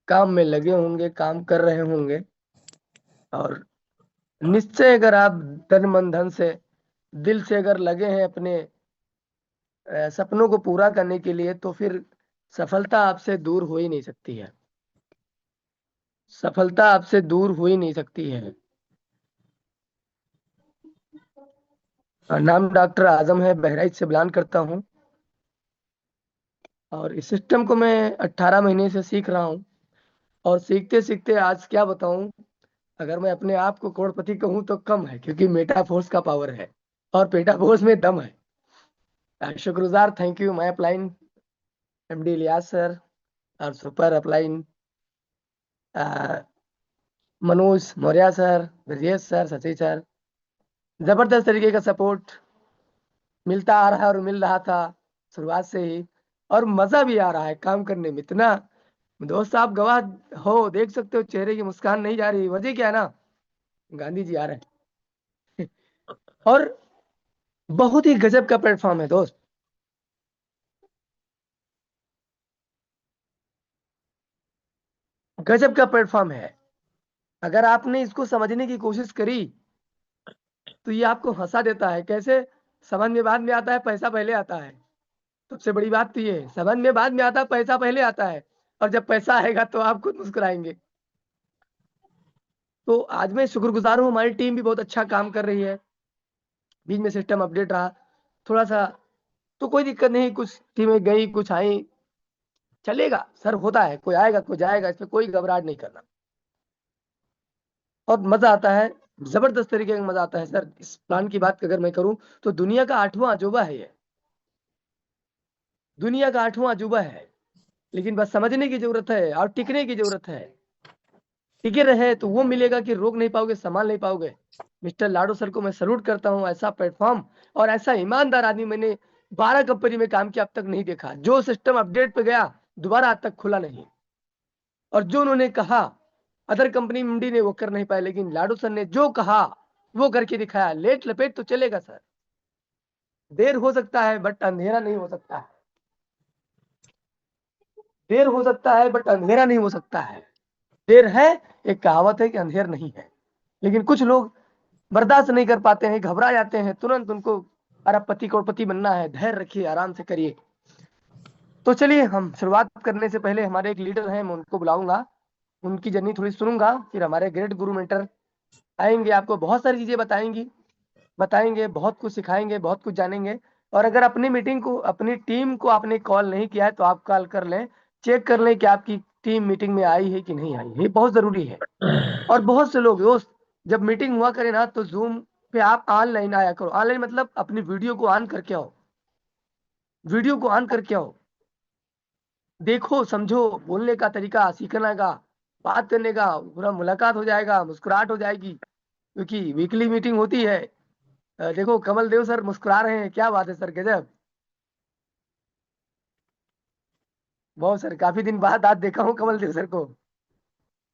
काम में लगे होंगे, काम कर रहे होंगे, और निश्चय अगर आप तन मन धन से, दिल से अगर लगे हैं अपने सपनों को पूरा करने के लिए, तो फिर सफलता आपसे दूर हो ही नहीं सकती है। सफलता आपसे दूर हो ही नहीं सकती है। नाम डॉक्टर आजम है, बहराइच से बिलोंग करता हूँ, और इस सिस्टम को मैं 18 महीने से सीख रहा हूँ। और सीखते सीखते आज क्या बताऊं, अगर मैं अपने आप को करोड़पति कहूं तो कम है, क्योंकि मेटाफोर्स का पावर है और पेटाफोर्स में दम है। शुक्रगुजार, thank you my upline MD Ilyas sir, और super upline Manoj Maurya sir, Brajesh sir, Sachi sir. जबरदस्त तरीके का सपोर्ट मिलता आ रहा है और मिल रहा था शुरुआत से ही, और मजा भी आ रहा है काम करने में इतना। दोस्त आप गवाह हो, देख सकते हो चेहरे की मुस्कान नहीं जा रही, वजह क्या है ना, गांधी जी आ रहे हैं। और बहुत ही गजब का प्लेटफॉर्म है दोस्त, गजब का प्लेटफॉर्म है। अगर आपने इसको समझने की कोशिश करी तो ये आपको हंसा देता है। कैसे? समझ में बाद में आता है, पैसा पहले आता है। सबसे बड़ी बात तो ये है, समझ में बाद में आता है, पैसा पहले आता है। और जब पैसा आएगा तो आप खुद मुस्कुराएंगे। तो आज मैं शुक्रगुजार हूँ, हमारी टीम भी बहुत अच्छा काम कर रही है। बीच में सिस्टम अपडेट रहा थोड़ा सा, तो कोई दिक्कत नहीं, कुछ टीमें गई कुछ आई, चलेगा सर, होता है, कोई आएगा कोई जाएगा, इसमें कोई घबराहट नहीं करना। और मजा आता है, जबरदस्त तरीके का मजा आता है सर। इस प्लान की बात अगर मैं करूं तो दुनिया का 8वां अजूबा है ये, दुनिया का 8वां अजूबा है। लेकिन बस समझने की जरूरत है और टिकने की जरूरत है। टिके रहे तो वो मिलेगा कि रोक नहीं पाओगे, संभाल नहीं पाओगे। मिस्टर लाडो सर को मैं सल्यूट करता हूँ, ऐसा प्लेटफॉर्म और ऐसा ईमानदार आदमी मैंने 12 कंपनी में काम किया अब तक नहीं देखा। जो सिस्टम अपडेट पे गया दोबारा आज तक खुला नहीं, और जो उन्होंने कहा अदर कंपनी एमडी ने वो कर नहीं पाए, लेकिन लाडो सर ने जो कहा वो करके दिखाया। लेट लपेट तो चलेगा सर, देर हो सकता है बट अंधेरा नहीं हो सकता है। देर हो सकता है बट अंधेरा नहीं हो सकता है। देर है, एक कहावत है कि अंधेर नहीं है। लेकिन कुछ लोग बर्दाश्त नहीं कर पाते हैं, घबरा जाते हैं तुरंत, उनको अरबपति करोड़पति बनना है। धैर्य रखिए, आराम से करिए। तो चलिए, हम शुरुआत करने से पहले हमारे एक लीडर हैं, मैं उनको बुलाऊंगा, उनकी जर्नी थोड़ी सुनूंगा, फिर हमारे ग्रेट गुरु मेंटर आएंगे, आपको बहुत सारी चीजें बताएंगे, बहुत कुछ सिखाएंगे, बहुत कुछ जानेंगे। और अगर अपनी मीटिंग को, अपनी टीम को आपने कॉल नहीं किया है तो आप कॉल कर लें, चेक कर लें कि आपकी टीम मीटिंग में आई है कि नहीं आई है, ये बहुत जरूरी है। और बहुत से लोग दोस्त, जब मीटिंग हुआ करे ना तो जूम पे आप ऑनलाइन आया करो। ऑनलाइन मतलब अपनी वीडियो को ऑन करके आओ, वीडियो को ऑन करके आओ, देखो समझो, बोलने का तरीका सीखने का, बात करने का, पूरा मुलाकात हो जाएगा, मुस्कुराहट हो जाएगी, क्योंकि वीकली मीटिंग होती है। देखो कमल देव सर मुस्कुरा रहे हैं, क्या बात है सर, गजब। बहुत सर, काफी दिन बाद आज देखा हूँ कमल देव सर को।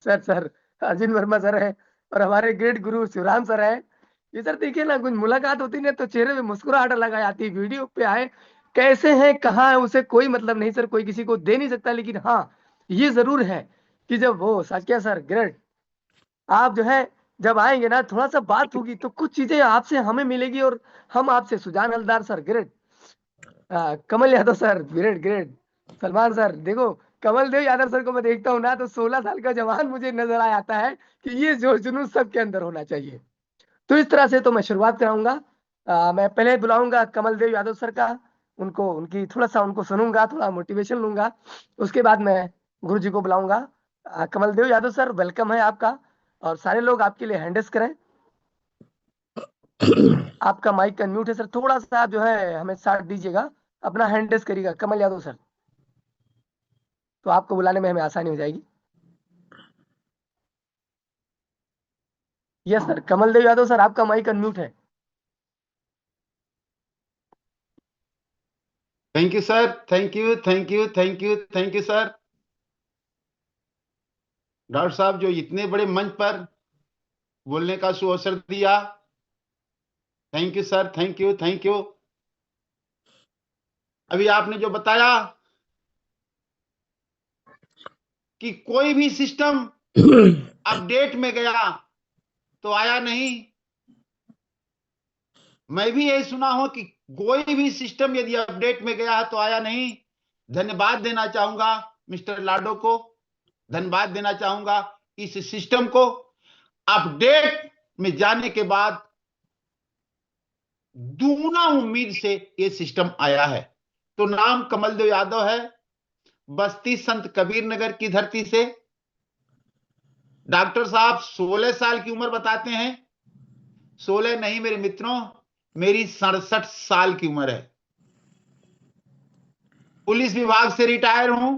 सर अर्जुन वर्मा सर है, और हमारे ग्रेट गुरु शिवराम सर है। ये सर देखिए ना, कुछ मुलाकात होती ना तो चेहरे पे मुस्कुराहट लगा आती। वीडियो पे आए, कैसे हैं कहाँ है उसे कोई मतलब नहीं सर, कोई किसी को दे नहीं सकता। लेकिन हाँ, ये जरूर है कि जब वो साकिया सर ग्रेट, आप जो है जब आएंगे ना, थोड़ा सा बात होगी तो कुछ चीजें आपसे हमें मिलेगी, और हम आपसे। Sujan Haldar sir great, Kamal Yadav sir great great, Salman sir, देखो कमल देव यादव सर को मैं देखता हूँ ना तो 16 साल का जवान मुझे नजर आ आता है कि ये जोश जुनून सबके अंदर होना चाहिए। तो इस तरह से तो मैं शुरुआत कराऊंगा। मैं पहले बुलाऊंगा कमल देव यादव सर का, उनको, उनकी थोड़ा सा उनको सुनूंगा, थोड़ा मोटिवेशन लूंगा। उसके बाद मैं गुरु जी को बुलाऊंगा। कमल देव यादव सर, वेलकम है आपका, और सारे लोग आपके लिए हैंडल्स करें। आपका माइक अनम्यूट है सर, थोड़ा सा आप जो है हमें साथ दीजिएगा, अपना हैंडल्स करिएगा कमल यादव सर, तो आपको बुलाने में हमें आसानी हो जाएगी। यस सर, कमल देव यादव सर, आपका माइक अनम्यूट है। Thank you sir, thank you thank you thank you thank you sir. Doctor साहब जो इतने बड़े मंच पर बोलने का सुअवसर दिया, thank you sir, thank you thank you. अभी आपने जो बताया कि कोई भी सिस्टम अपडेट में गया तो आया नहीं। मैं भी यही सुना हूं कि कोई भी सिस्टम यदि अपडेट में गया है तो आया नहीं। धन्यवाद देना चाहूंगा मिस्टर लाडो को, धन्यवाद देना चाहूंगा इस सिस्टम को। अपडेट में जाने के बाद दूना उम्मीद से ये सिस्टम आया है। तो नाम कमलदेव यादव है, बस्ती संत कबीर नगर की धरती से। डॉक्टर साहब 16 साल की उम्र बताते हैं। 16 नहीं मेरे मित्रों, मेरी 67 साल की उम्र है। पुलिस विभाग से रिटायर हूं,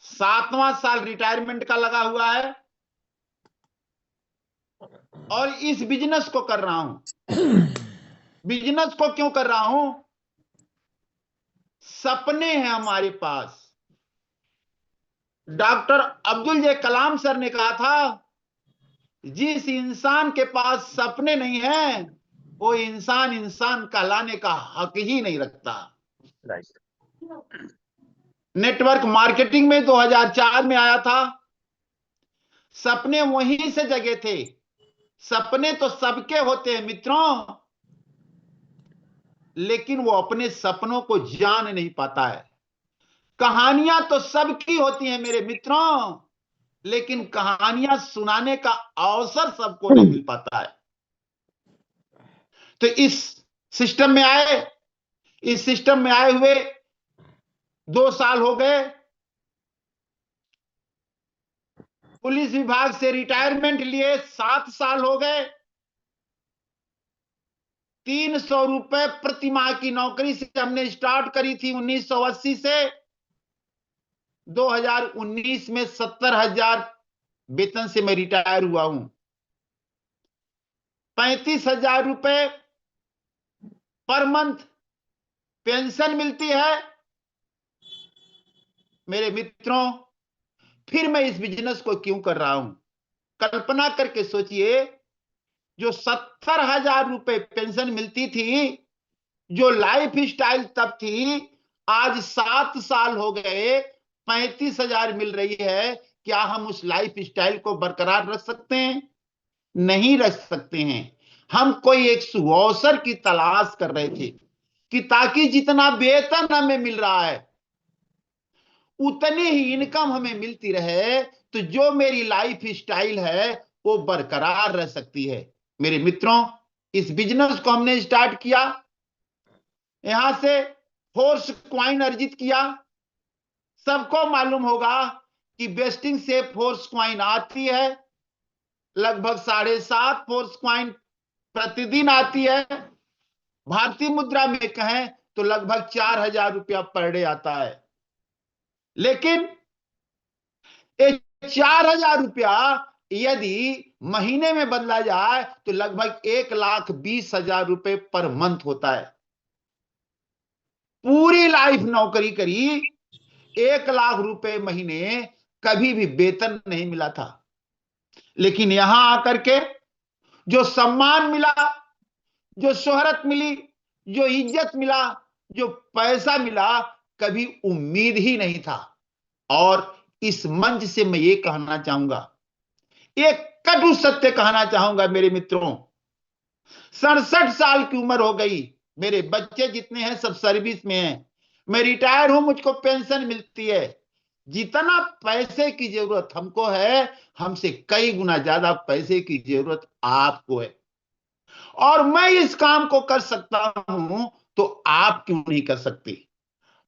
7वां साल रिटायरमेंट का लगा हुआ है और इस बिजनेस को कर रहा हूं। बिजनेस को क्यों कर रहा हूं? सपने हैं हमारे पास। डॉक्टर अब्दुल जे कलाम सर ने कहा था, जिस इंसान के पास सपने नहीं है वो इंसान इंसान कहलाने का हक ही नहीं रखता। नेटवर्क मार्केटिंग में 2004 में आया था। सपने वहीं से जगे थे। सपने तो सबके होते हैं मित्रों, लेकिन वो अपने सपनों को जान नहीं पाता है। कहानियां तो सबकी होती हैं मेरे मित्रों, लेकिन कहानियां सुनाने का अवसर सबको नहीं मिल पाता है। तो इस सिस्टम में आए, इस सिस्टम में आए हुए 2 साल हो गए। पुलिस विभाग से रिटायरमेंट लिए 7 साल हो गए। 300 रुपए प्रति माह की नौकरी से हमने स्टार्ट करी थी 1980 से। 2019 में 70,000 वेतन से मैं रिटायर हुआ हूं। 35,000 रुपए पर मंथ पेंशन मिलती है। मेरे मित्रों, फिर मैं इस बिजनेस को क्यों कर रहा हूं? कल्पना करके सोचिए, जो 70,000 रुपए पेंशन मिलती थी, जो लाइफ स्टाइल तब थी, आज 7 साल हो गए 35,000 मिल रही है। क्या हम उस लाइफ स्टाइल को बरकरार रख सकते हैं? नहीं रख सकते हैं। हम कोई एक सुअवसर की तलाश कर रहे थे कि ताकि जितना वेतन हमें मिल रहा है उतनी ही इनकम हमें मिलती रहे, तो जो मेरी लाइफ स्टाइल है वो बरकरार रह सकती है। मेरे मित्रों, इस बिजनेस को हमने स्टार्ट किया, यहां से फोर्स क्वाइन अर्जित किया। सबको मालूम होगा कि बेस्टिंग से फोर्स क्वाइन आती है, लगभग 7.5 फोर्स क्वाइन प्रतिदिन आती है। भारतीय मुद्रा में कहें तो लगभग 4,000 रुपया पर डे आता है। लेकिन ये 4,000 रुपया यदि महीने में बदला जाए तो लगभग 1,20,000 रुपए पर मंथ होता है। पूरी लाइफ नौकरी करी, 1,00,000 रुपए महीने कभी भी वेतन नहीं मिला था। लेकिन यहां आकर के जो सम्मान मिला, जो शोहरत मिली, जो इज्जत मिला, जो पैसा मिला, कभी उम्मीद ही नहीं था। और इस मंच से मैं ये कहना चाहूंगा, एक कटु सत्य कहना चाहूंगा मेरे मित्रों, 67 साल की उम्र हो गई, मेरे बच्चे जितने हैं सब सर्विस में हैं, मैं रिटायर हूं, मुझको पेंशन मिलती है। जितना पैसे की जरूरत हमको है, हमसे कई गुना ज्यादा पैसे की जरूरत आपको है। और मैं इस काम को कर सकता हूं तो आप क्यों नहीं कर सकते?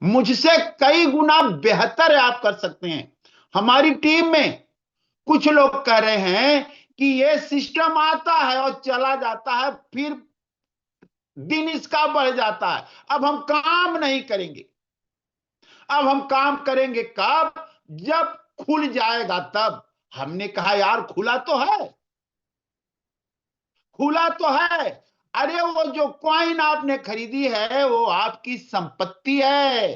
मुझसे कई गुना बेहतर आप कर सकते हैं। हमारी टीम में कुछ लोग कह रहे हैं कि ये सिस्टम आता है और चला जाता है, फिर दिन इसका बढ़ जाता है, अब हम काम नहीं करेंगे। अब हम काम करेंगे कब? जब खुल जाएगा तब। हमने कहा यार खुला तो है, खुला तो है। अरे वो जो कॉइन आपने खरीदी है वो आपकी संपत्ति है।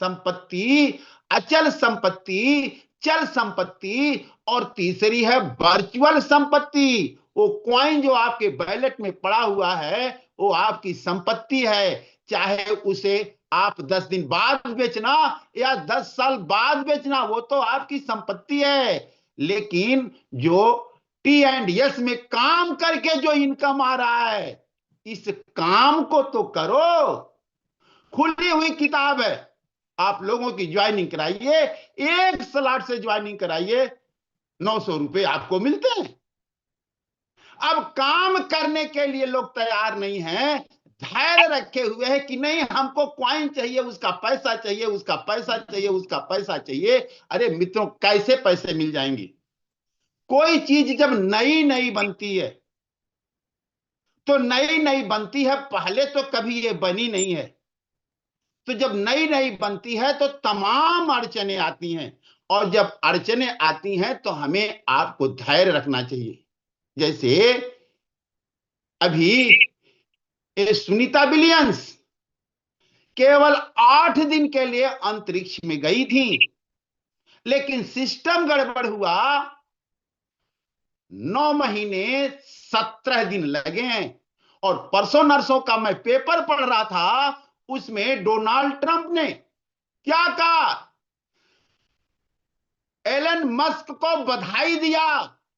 संपत्ति, अचल संपत्ति, चल संपत्ति और तीसरी है वर्चुअल संपत्ति। वो कॉइन जो आपके बैलेट में पड़ा हुआ है वो आपकी संपत्ति है, चाहे उसे आप 10 दिन बाद बेचना या 10 साल बाद बेचना, वो तो आपकी संपत्ति है। लेकिन जो T&S में काम करके जो इनकम आ रहा है, इस काम को तो करो। खुली हुई किताब है, आप लोगों की ज्वाइनिंग कराइए, एक स्लॉट से ज्वाइनिंग कराइए, 900 रुपए आपको मिलते हैं। अब काम करने के लिए लोग तैयार नहीं हैं, धैर्य रखे हुए हैं कि नहीं हमको क्वाइन चाहिए, उसका पैसा चाहिए, उसका पैसा चाहिए, उसका पैसा चाहिए। अरे मित्रों, कैसे पैसे मिल जाएंगे? कोई चीज जब नई नई बनती है तो नई नई बनती है, पहले तो कभी ये बनी नहीं है। तो जब नई नई बनती है तो तमाम अड़चने आती हैं, और जब अड़चने आती हैं तो हमें आपको धैर्य रखना चाहिए। जैसे अभी ये सुनीता विलियम्स केवल 8 दिन के लिए अंतरिक्ष में गई थी, लेकिन सिस्टम गड़बड़ हुआ, 9 महीने 17 दिन लगे हैं। और परसों नरसों का मैं पेपर पढ़ रहा था, उसमें डोनाल्ड ट्रंप ने क्या कहा, एलन मस्क को बधाई दिया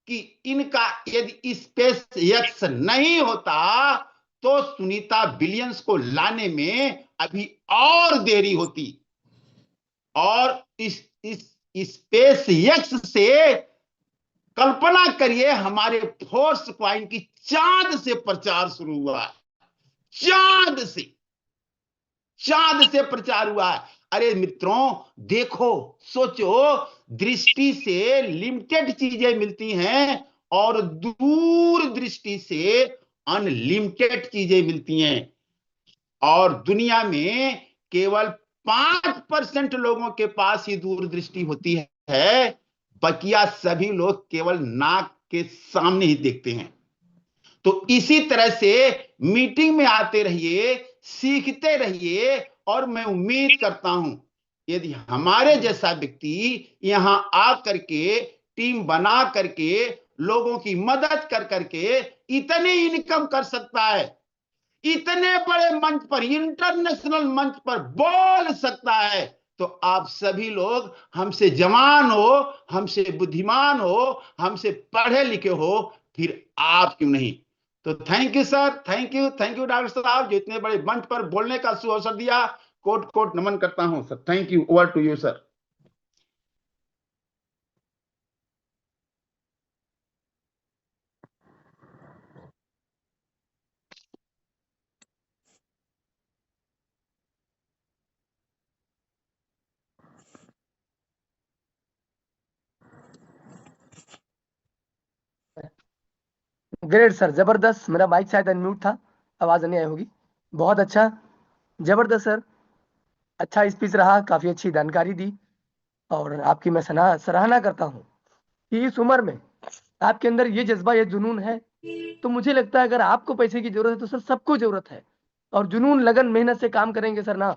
कि इनका यदि स्पेस एक्स नहीं होता तो सुनीता विलियम्स को लाने में अभी और देरी होती। और इस स्पेस एक्स से कल्पना करिए, हमारे फोर्स क्वाइन की चांद से प्रचार शुरू हुआ है, चांद से प्रचार हुआ है। अरे मित्रों, देखो, सोचो, दृष्टि से लिमिटेड चीजें मिलती हैं और दूर दृष्टि से अनलिमिटेड चीजें मिलती हैं। और दुनिया में केवल 5% लोगों के पास ही दूरदृष्टि होती है, बकिया सभी लोग केवल नाक के सामने ही देखते हैं। तो इसी तरह से मीटिंग में आते रहिए, सीखते रहिए, और मैं उम्मीद करता हूं यदि हमारे जैसा व्यक्ति यहां आकर के टीम बना करके लोगों की मदद कर करके इतनी इनकम कर सकता है, इतने बड़े मंच पर, इंटरनेशनल मंच पर बोल सकता है, तो आप सभी लोग हमसे जवान हो, हमसे बुद्धिमान हो, हमसे पढ़े लिखे हो, फिर आप क्यों नहीं? तो thank you sir, thank you doctor साहब, जो इतने बड़े मंच पर बोलने का सुअवसर दिया। कोट कोट नमन करता हूं sir. Thank you. Over to you sir. Great sir, जबरदस्त। मेरा माइक शायद अनम्यूट था, आवाज नहीं आई होगी। बहुत अच्छा, जबरदस्त सर। अच्छा स्पीच रहा, काफी अच्छी जानकारी दी, और आपकी मैं सराहना करता हूँ कि इस उम्र में आपके अंदर ये जज्बा, ये जुनून है। तो मुझे लगता है अगर आपको पैसे की जरूरत है तो सर सबको जरूरत है। और जुनून, लगन, मेहनत से काम करेंगे सर ना,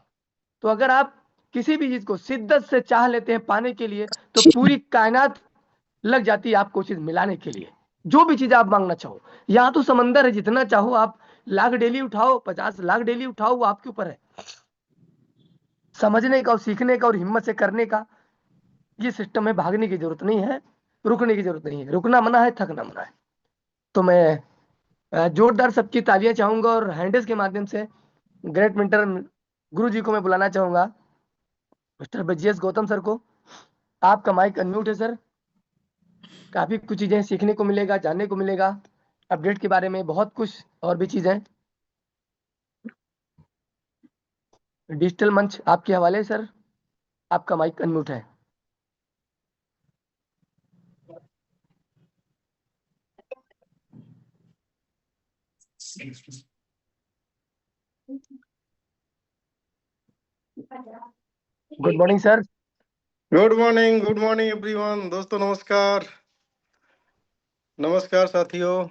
तो अगर आप किसी भी चीज को शिद्दत से चाह लेते हैं पाने के लिए, तो पूरी कायनात लग जाती है आपको चीज मिलाने के लिए। जो भी चीज आप मांगना चाहो, यहाँ तो समंदर है, जितना चाहो आप लाख डेली उठाओ, 50 लाख डेली उठाओ, वो आपके ऊपर है। समझने का और सीखने का और हिम्मत से करने का ये सिस्टम है। भागने की जरूरत नहीं है, रुकने की जरूरत नहीं है। रुकना मना है, थकना मना है। तो मैं जोरदार सबकी तालियां चाहूंगा, और हैंडल्स के माध्यम से ग्रेट मेंटर गुरु जी को मैं बुलाना चाहूंगा, मिस्टर BGS गौतम सर को। आपका माइक अनम्यूट है सर। काफी कुछ चीजें सीखने को मिलेगा, जानने को मिलेगा, अपडेट के बारे में बहुत कुछ और भी चीजें। डिजिटल मंच आपके हवाले सर, आपका माइक अनम्यूट है। Good morning sir. Good morning everyone. दोस्तों नमस्कार, नमस्कार साथियों।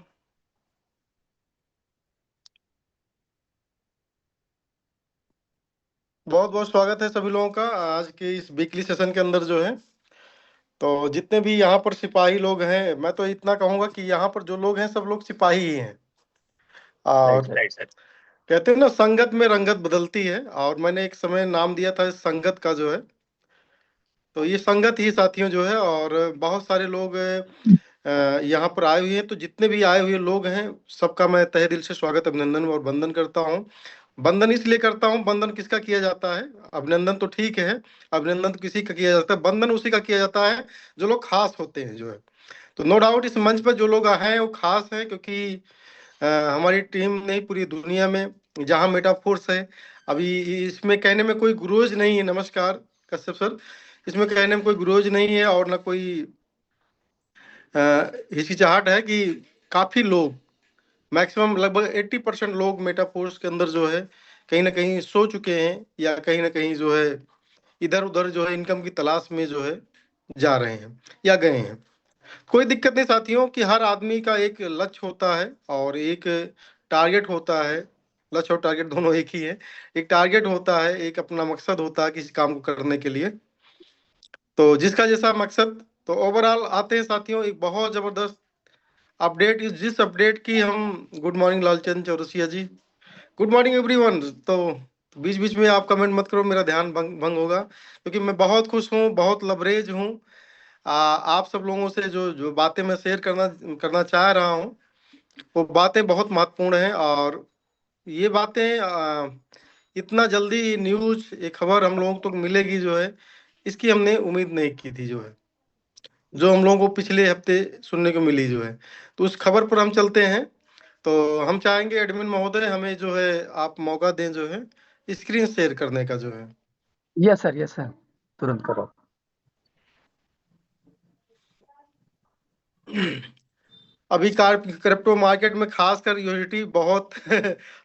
बहुत बहुत स्वागत है सभी लोगों का आज के इस वीकली सेशन के अंदर जो है। तो जितने भी यहाँ पर सिपाही लोग हैं, मैं तो इतना कहूंगा कि यहाँ पर जो लोग हैं सब लोग सिपाही ही हैं। और कहते हैं ना, संगत में रंगत बदलती है, और मैंने एक समय नाम दिया था इस संगत का जो है। तो ये संगत ही साथियों जो है, और बहुत सारे लोग यहाँ पर आए हुए हैं। तो जितने भी आए हुए लोग हैं, सबका मैं तहे दिल से स्वागत, अभिनंदन और वंदन करता हूँ। वंदन इसलिए करता हूँ, वंदन किसका किया जाता है? अभिनंदन तो ठीक है, अभिनंदन तो किसी का किया जाता है, वंदन उसी का किया जाता है जो लोग खास होते हैं जो है। तो नो डाउट इस मंच पर जो लोग आए हैं वो खास हैं, क्योंकि हमारी टीम नहीं, पूरी दुनिया में जहाँ मेटाफोर्स है, अभी इसमें कहने में कोई गुरोज नहीं है। नमस्कार कश्यप सर। इसमें कहने में कोई गुरोज नहीं है और ना कोई हिचकिचाहट है कि काफी लोग, मैक्सिमम लगभग 80% लोग मेटाफोर्स के अंदर जो है कहीं ना कहीं सो चुके हैं, या कहीं ना कहीं जो है इधर उधर जो है इनकम की तलाश में जो है जा रहे हैं या गए हैं। कोई दिक्कत नहीं साथियों, कि हर आदमी का एक लक्ष्य होता है और एक टारगेट होता है। लक्ष्य और टारगेट दोनों एक ही है। एक टारगेट होता है, एक अपना मकसद होता है किसी काम को करने के लिए। तो जिसका जैसा मकसद। तो ओवरऑल आते हैं साथियों, एक बहुत जबरदस्त अपडेट, जिस अपडेट की हम, गुड मॉर्निंग लालचंद चौरसिया जी, गुड मॉर्निंग एवरीवन। तो बीच बीच में आप कमेंट मत करो, मेरा ध्यान भंग होगा, क्योंकि मैं बहुत खुश हूँ, बहुत लबरेज हूँ। आप सब लोगों से जो जो बातें मैं शेयर करना करना चाह रहा हूँ, वो बातें बहुत महत्वपूर्ण हैं। और ये बातें इतना जल्दी न्यूज, एक खबर हम लोगों को मिलेगी जो है, इसकी हमने उम्मीद नहीं की थी जो है, जो हम लोगों को पिछले हफ्ते सुनने को मिली जो है। तो उस खबर पर हम चलते हैं। तो हम चाहेंगे एडमिन महोदय हमें जो है आप मौका दें जो है स्क्रीन शेयर करने का जो है। यस सर, तुरंत करो। अभी क्रिप्टो मार्केट में खासकर यूनिटी बहुत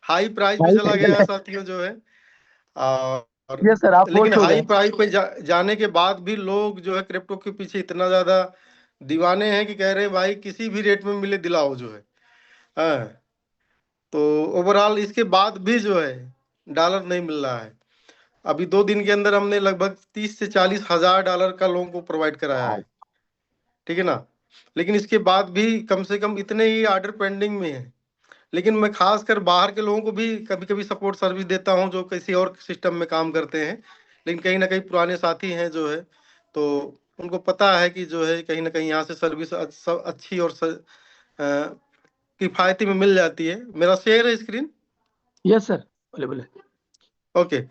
हाई प्राइस पे भाई चला गया है साथियों जो है। और यस सर, आप लेकिन होस्ट हो हाई गए। प्राइस पे जाने के बाद भी लोग जो है क्रिप्टो के पीछे इतना ज्यादा दीवाने हैं कि कह रहे हैं भाई किसी भी रेट में मिले दिलाओ जो है। हाँ। तो ओवरऑल इसके बाद भी जो है डॉलर नहीं मिल रहा है। अभी 2 दिन के अंदर हमने लगभग 30 से 40 हजार डॉलर का लोगों को प्रोवाइड कराया है, ठीक है ना। लेकिन इसके बाद भी कम से कम इतने ही ऑर्डर पेंडिंग में है। लेकिन मैं खासकर बाहर के लोगों को भी कभी कभी सपोर्ट सर्विस देता हूं, जो किसी और सिस्टम में काम करते हैं, लेकिन कहीं ना कहीं पुराने साथी हैं जो है, तो उनको पता है कि जो है कहीं ना कहीं यहाँ से सर्विस अच्छी और किफायती में मिल जाती है। मेरा शेयर है स्क्रीन। यस सर, बोले। ओके।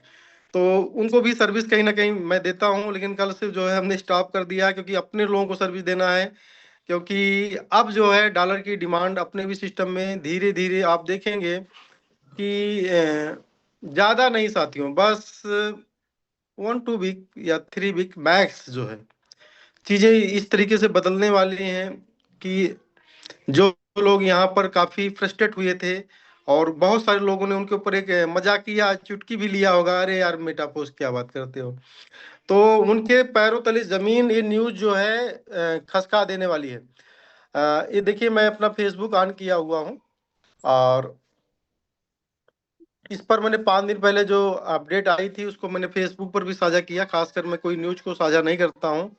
तो उनको भी सर्विस कहीं ना कहीं मैं देता हूं, लेकिन कल से जो है हमने स्टॉप कर दिया, क्योंकि अपने लोगों को सर्विस देना है। क्योंकि अब जो है डॉलर की डिमांड अपने भी सिस्टम में धीरे धीरे आप देखेंगे कि ज्यादा नहीं साथियों, बस 1-2 वीक या 3 वीक मैक्स जो है चीजें इस तरीके से बदलने वाली हैं कि जो लोग यहाँ पर काफी फ्रस्ट्रेट हुए थे, और बहुत सारे लोगों ने उनके ऊपर एक मजाकिया चुटकी भी लिया होगा, अरे यार मेटापोस क्या बात करते हो। तो उनके पैरों तले जमीन ये न्यूज जो है खसका देने वाली है। ये देखिए, मैं अपना फेसबुक ऑन किया हुआ हूँ, और इस पर मैंने 5 दिन पहले जो अपडेट आई थी उसको मैंने फेसबुक पर भी साझा किया। खासकर मैं कोई न्यूज को साझा नहीं करता हूँ,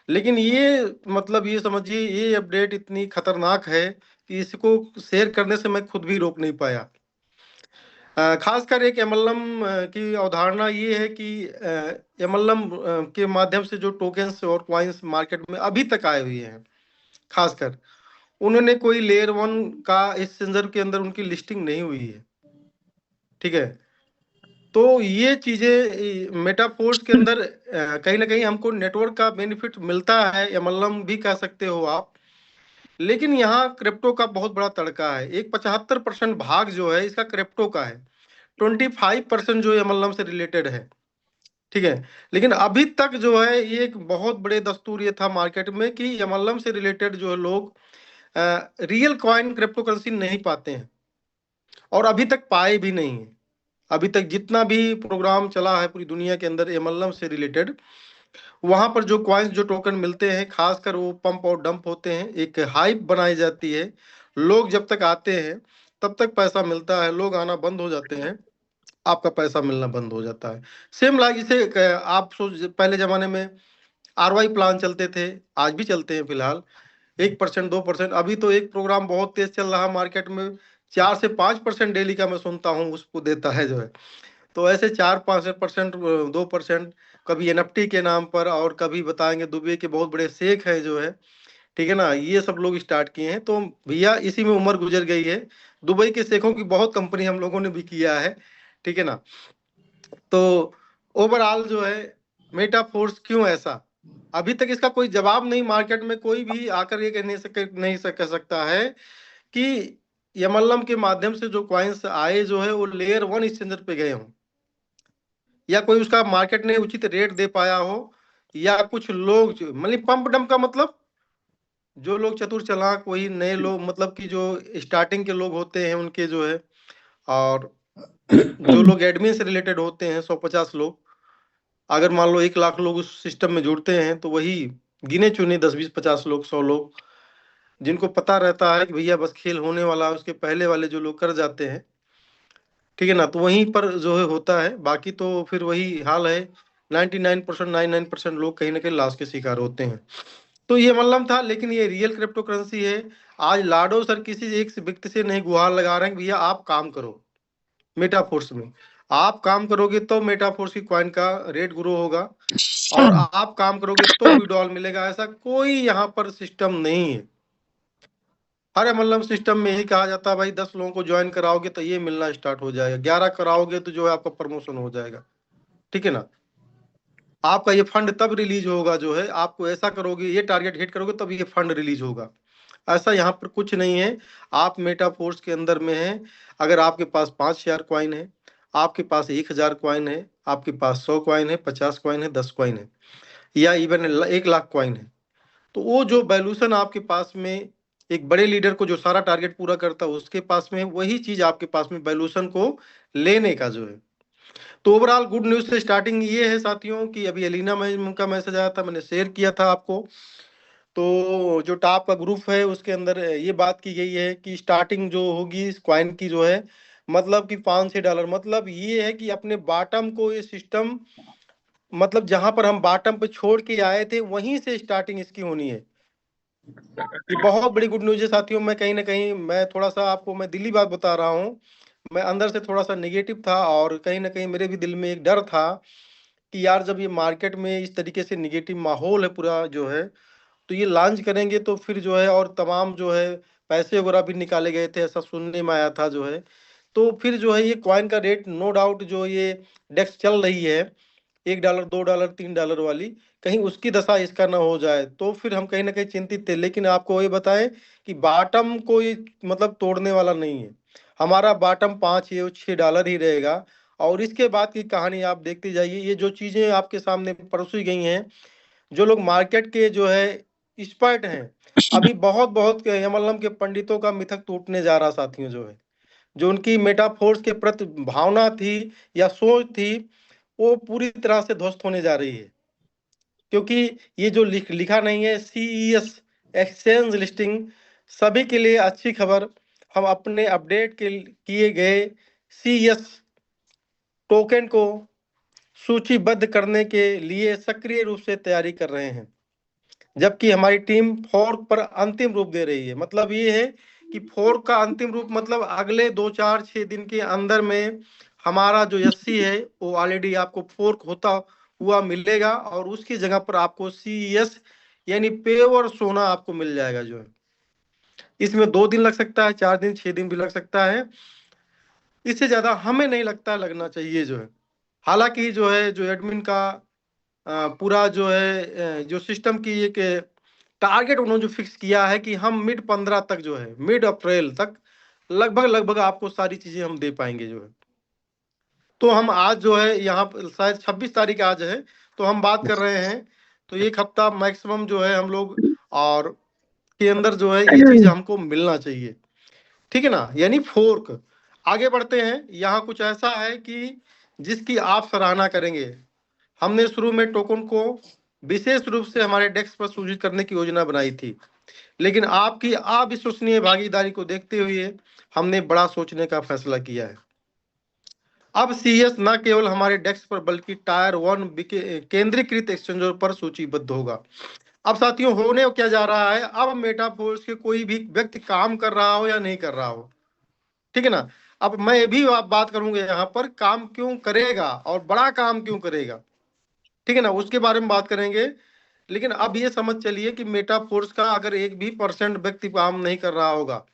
लेकिन ये मतलब ये समझिए ये अपडेट इतनी खतरनाक है कि इसको शेयर करने से मैं खुद भी रोक नहीं पाया। खासकर एक एमएलएम की अवधारणा ये है कि एमएलएम के माध्यम से जो टोकन्स और कॉइन्स मार्केट में अभी तक आए हुए हैं, खासकर उन्होंने कोई लेयर 1 का इस संदर्भ के अंदर उनकी लिस्टिंग नहीं हुई है, ठीक है। तो ये चीजें मेटाफोर्स के अंदर कहीं ना कहीं हमको नेटवर्क का बेनिफिट मिलता है, एमएलएम भी कह सकते हो आप। लेकिन यहाँ क्रिप्टो का बहुत बड़ा तड़का है। एक 75% भाग जो है इसका क्रिप्टो का है, 25% जो एमएलएम से रिलेटेड है, ठीक है। लेकिन अभी तक जो है ये एक बहुत बड़े दस्तूर ये था मार्केट में कि एमएलएम से रिलेटेड जो है लोग रियल कॉइन क्रिप्टो करेंसी नहीं पाते हैं, और अभी तक पाए भी नहीं है। अभी तक जितना भी प्रोग्राम चला है पूरी दुनिया के अंदर एमएलएम से रिलेटेड, वहां पर जो कॉइन्स जो टोकन मिलते हैं, खासकर वो पंप और डंप होते हैं, एक हाइप बनाई जाती है। लोग जब तक आते हैं तब तक पैसा मिलता है, लोग आना बंद हो जाते हैं, आपका पैसा मिलना बंद हो जाता है। सेम लाइक जैसे आप सोच, पहले जमाने में आरवाई प्लान चलते थे, आज भी चलते हैं फिलहाल, 1%, 2%। अभी तो एक प्रोग्राम बहुत तेज चल रहा है मार्केट में, 4 से 5% डेली का मैं सुनता हूँ उसको देता है जो है। तो ऐसे 4-5%, 2%, कभी एनएफटी के नाम पर, और कभी बताएंगे दुबई के बहुत बड़े शेख है जो है, ठीक है ना, ये सब लोग स्टार्ट किए हैं। तो भैया इसी में उम्र गुजर गई है। दुबई के शेखों की बहुत कंपनी हम लोगों ने भी किया है, ठीक है ना। तो ओवरऑल जो है मेटाफोर्स क्यों ऐसा, अभी तक इसका कोई जवाब नहीं, मार्केट में कोई भी आकर ये कह सकता है कि यमलम के माध्यम से जो कॉइन्स आए जो है वो लेयर 1 एक्सचेंजर पे गए हों, या कोई उसका मार्केट ने उचित रेट दे पाया हो, या कुछ लोग मतलब पंप डंप का मतलब जो लोग चतुर चालाक, वही नए लोग, मतलब कि जो स्टार्टिंग के लोग होते हैं उनके जो है, और जो लोग एडमिन से रिलेटेड होते हैं 150 लोग, अगर मान लो 1 लाख लोग उस सिस्टम में जुड़ते हैं तो वही गिने चुने 10-20-50 लोग, 100 लोग, जिनको पता रहता है कि भैया बस खेल होने वाला है, उसके पहले वाले जो लोग कर जाते हैं, ठीक है ना, तो वहीं पर जो है होता है। बाकी तो फिर वही हाल है, 99% लोग कहीं ना कहीं लॉस के शिकार होते हैं। तो ये मतलब था, लेकिन ये रियल क्रिप्टो करेंसी है। आज लाडो सर किसी एक व्यक्ति से नहीं गुहार लगा रहे हैं भैया आप काम करो मेटाफोर्स में, आप काम करोगे तो मेटाफोर्स की कॉइन का रेट ग्रो होगा, और आप काम करोगे तो विड्रॉल मिलेगा। ऐसा कोई यहाँ पर सिस्टम नहीं है। हर एमएलएम सिस्टम में ही कहा जाता है भाई 10 लोगों को ज्वाइन कराओगे तो ये मिलना स्टार्ट हो जाएगा, 11 कराओगे तो जो है आपका प्रमोशन हो जाएगा, ठीक है ना। आपका ये फंड तब रिलीज होगा जो है, आपको ऐसा करोगे, ये टारगेट हिट करोगे तब ये फंड रिलीज होगा। ऐसा यहाँ पर कुछ नहीं है। आप मेटाफोर्स के अंदर में हैं, अगर आपके पास 5,000 कॉइन है, आपके पास 1,000 कॉइन है, आपके पास 100 कॉइन है, 50 कॉइन है, 10 कॉइन है, या इवन 1 लाख कॉइन है, तो वो जो वैल्यूशन आपके पास में एक बड़े लीडर को जो सारा टारगेट पूरा करता है उसके पास में, वही चीज आपके पास में वैल्यूशन को लेने का जो है। तो ओवरऑल गुड न्यूज से स्टार्टिंग ये है साथियों कि अभी एलिना मैम का मैसेज आया था, मैंने शेयर किया था आपको। तो जो टॉप का ग्रुप है उसके अंदर ये बात की गई है कि स्टार्टिंग जो होगी इस कॉइन की जो है, मतलब कि $500, मतलब ये है कि अपने बॉटम को ये सिस्टम, मतलब जहां पर हम बॉटम पे छोड़ के आए थे वहीं से स्टार्टिंग इसकी होनी है। ये बहुत बड़ी गुड न्यूज है साथियों। मैं कहीं ना कहीं मैं थोड़ा सा आपको मैं दिल्ली बात बता रहा हूँ, मैं अंदर से थोड़ा सा नेगेटिव था, और कहीं ना कहीं मेरे भी दिल में एक डर था कि यार जब ये मार्केट में इस तरीके से नेगेटिव माहौल है पूरा जो है, तो ये लॉन्च करेंगे तो फिर जो है, और तमाम जो है पैसे वगैरह भी निकाले गए थे ऐसा सुनने में आया था जो है, तो फिर जो है ये कॉइन का रेट नो डाउट जो ये डेक्स चल रही है $1, $2, $3 वाली, कहीं उसकी दशा इसका ना हो जाए, तो फिर हम कहीं ना कहीं चिंतित थे। लेकिन आपको ये बताएं कि बॉटम को ये मतलब तोड़ने वाला नहीं है, हमारा बॉटम $5 या $6 ही रहेगा। और इसके बाद की कहानी आप देखते जाइए, ये जो चीजें आपके सामने परोसी गई हैं, जो लोग मार्केट के जो है एक्सपर्ट हैं, अभी बहुत बहुत एमएलएम के पंडितों का मिथक टूटने जा रहा साथियों जो है, जो उनकी मेटाफोर्स के प्रति भावना थी या सोच थी, वो पूरी तरह से ध्वस्त होने जा रही है। क्योंकि ये जो लिखा नहीं है सीईएस एक्सचेंज लिस्टिंग, सभी के लिए अच्छी खबर, हम अपने अपडेट के किए गए सीईएस टोकन को सूचीबद्ध करने के लिए सक्रिय रूप से तैयारी कर रहे हैं, जबकि हमारी टीम फोर्क पर अंतिम रूप दे रही है। मतलब ये है कि फोर्क का अंतिम रूप मतलब अगले 2-4-6 दिन के अंदर में हमारा जो एससी है वो ऑलरेडी आपको फोर्क होता हुआ मिलेगा, और उसकी जगह पर आपको सीईएस यानी पेवर सोना आपको मिल जाएगा जो है। इसमें 2 दिन लग सकता है, 4 दिन, 6 दिन भी लग सकता है, इससे ज्यादा हमें नहीं लगता लगना चाहिए जो है। हालांकि जो है जो एडमिन का पूरा जो है जो सिस्टम की एक टारगेट उन्होंने जो फिक्स किया है कि हम मिड 15 तक जो है, मिड अप्रैल तक लगभग लगभग आपको सारी चीजें हम दे पाएंगे जो है। तो हम आज जो है यहाँ शायद 26 तारीख आज है, तो हम बात कर रहे हैं, तो 1 हफ्ता मैक्सिमम जो है हम लोग और के अंदर जो है ये चीज हमको मिलना चाहिए, ठीक है ना, यानी फोर्क। आगे बढ़ते हैं, यहाँ कुछ ऐसा है कि जिसकी आप सराहना करेंगे। हमने शुरू में टोकन को विशेष रूप से हमारे डेस्क पर सूचित करने की योजना बनाई थी, लेकिन आपकी अविश्वसनीय भागीदारी को देखते हुए हमने बड़ा सोचने का फैसला किया है। अब सीएस न केवल हमारे डेस्क पर बल्कि टायर 1 केंद्रीकृत एक्सचेंजों पर सूचीबद्ध होगा। अब साथियों होने क्या जा रहा है, अब मेटाफोर्स के कोई भी व्यक्ति काम कर रहा हो या नहीं कर रहा हो, ठीक है ना। अब मैं ये भी बात करूंगा यहाँ पर, काम क्यों करेगा और बड़ा काम क्यों करेगा, ठीक है ना, उसके बारे में बात करेंगे। लेकिन अब ये समझ चलिए कि मेटाफोर्स का अगर 1% भी व्यक्ति काम नहीं कर रहा होगा,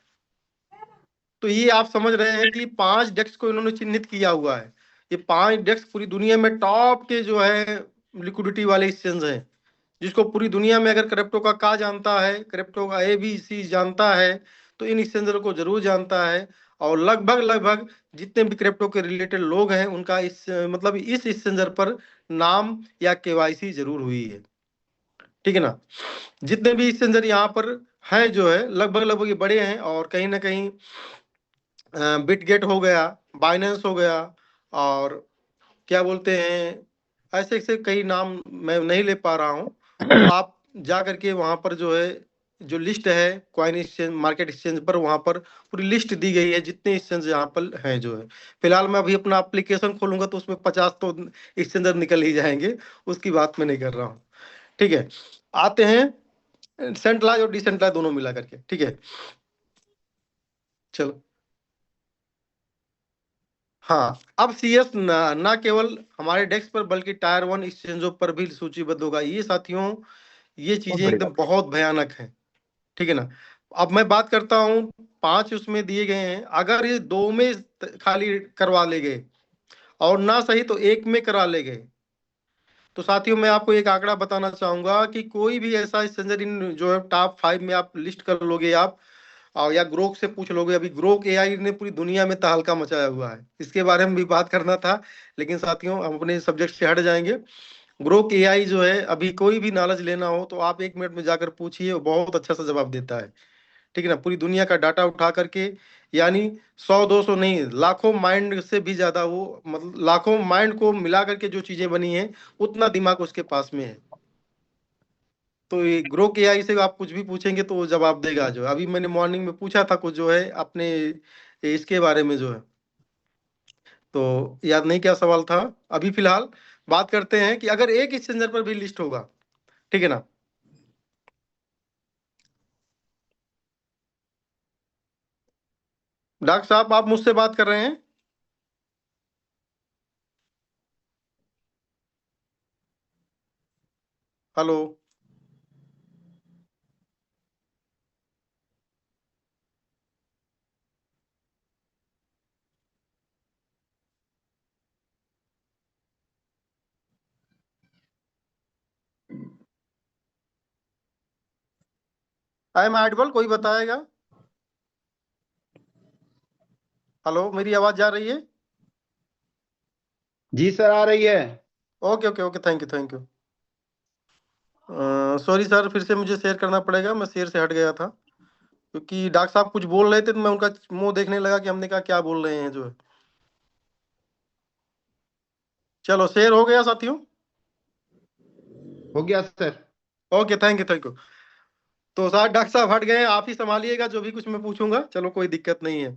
तो ये आप समझ रहे हैं कि 5 डेस्क को इन्होंने चिन्हित किया हुआ है। ये 5 डेस्क पूरी दुनिया में टॉप के जो है लिक्विडिटी वाले एक्सचेंज हैं, जिसको पूरी दुनिया में अगर क्रिप्टो का जानता है, क्रिप्टो का ABC जानता है, तो इन एक्सचेंजर को जरूर जानता है। और लगभग लगभग जितने भी क्रिप्टो के रिलेटेड लोग हैं, उनका इस मतलब इस एक्सचेंजर पर नाम या KYC जरूर हुई है, ठीक है ना। जितने भी एक्सचेंजर यहाँ पर हैं जो है लगभग लगभग ये बड़े हैं, और कहीं ना कहीं बिटगेट हो गया, बाइनेंस हो गया, और क्या बोलते हैं ऐसे ऐसे कई नाम मैं नहीं ले पा रहा हूँ। तो आप जा करके वहां पर जो है जो लिस्ट है कॉइन एक्सचेंज मार्केट एक्सचेंज पर, वहां पर पूरी लिस्ट दी गई है जितने एक्सचेंज यहाँ पर हैं जो है। फिलहाल मैं अभी अपना एप्लीकेशन खोलूंगा तो उसमें 50 तो एक्सचेंजर निकल ही जाएंगे, उसकी बात मैं नहीं कर रहा हूँ, ठीक है। आते हैं सेंट्रलाइज और डिसेंट्रलाइज दोनों मिला करके, ठीक है। चलो, हाँ, अब CS ना केवल हमारे डेस्क पर बल्कि टायर 1 एक्सचेंजों पर भी सूचीबद्ध होगा। ये साथियों, ये बहुत चीजें बड़ी एकदम बात। बहुत भयानक हैं, ठीक है ना। अब मैं बात करता हूँ, 5 उसमें दिए गए हैं, अगर ये 2 में खाली करवा ले गए और ना सही तो 1 में करा ले गए, तो साथियों मैं आपको एक आंकड़ा बताना चाहूंगा कि कोई भी ऐसा एक्सचेंजर इन जो है टॉप 5 में आप लिस्ट कर लोगे आप, और या ग्रोक से पूछ लोगे। अभी ग्रोक AI ने पूरी दुनिया में तहलका मचाया हुआ है, इसके बारे में भी बात करना था, लेकिन साथियों हम अपने सब्जेक्ट से हट जाएंगे। ग्रोक AI जो है, अभी कोई भी नॉलेज लेना हो तो आप 1 मिनट में जाकर पूछिए, वो बहुत अच्छा सा जवाब देता है, ठीक है ना। पूरी दुनिया का डाटा उठा करके, यानी 100-200 नहीं, लाखों माइंड से भी ज्यादा, वो मतलब लाखों माइंड को मिला करके जो चीजें बनी हैं, उतना दिमाग उसके पास में है। तो ये ग्रोक AI से आप कुछ भी पूछेंगे तो वो जवाब देगा। जो अभी मैंने मॉर्निंग में पूछा था कुछ जो है अपने इसके बारे में जो है, तो याद नहीं क्या सवाल था। अभी फिलहाल बात करते हैं कि अगर एक एक्सचेंजर पर भी लिस्ट होगा, ठीक है ना। डॉक्टर साहब आप मुझसे बात कर रहे हैं? हेलो। आई एम ऑडिबल, कोई बताएगा? हेलो, मेरी आवाज जा रही है? जी सर, आ रही है। Okay okay okay, thank you thank you. Sorry sir, फिर से मुझे शेयर करना पड़ेगा, मैं शेयर से हट गया था, क्योंकि डॉक्टर साहब कुछ बोल रहे थे तो मैं उनका मुंह देखने लगा कि हमने कहा क्या बोल रहे हैं जो है। चलो, शेयर हो गया साथियों। हो गया sir. Okay, thank you thank you. तो सर डॉक्टर साहब हट गए, आप ही संभालिएगा जो भी कुछ मैं पूछूंगा, चलो कोई दिक्कत नहीं है।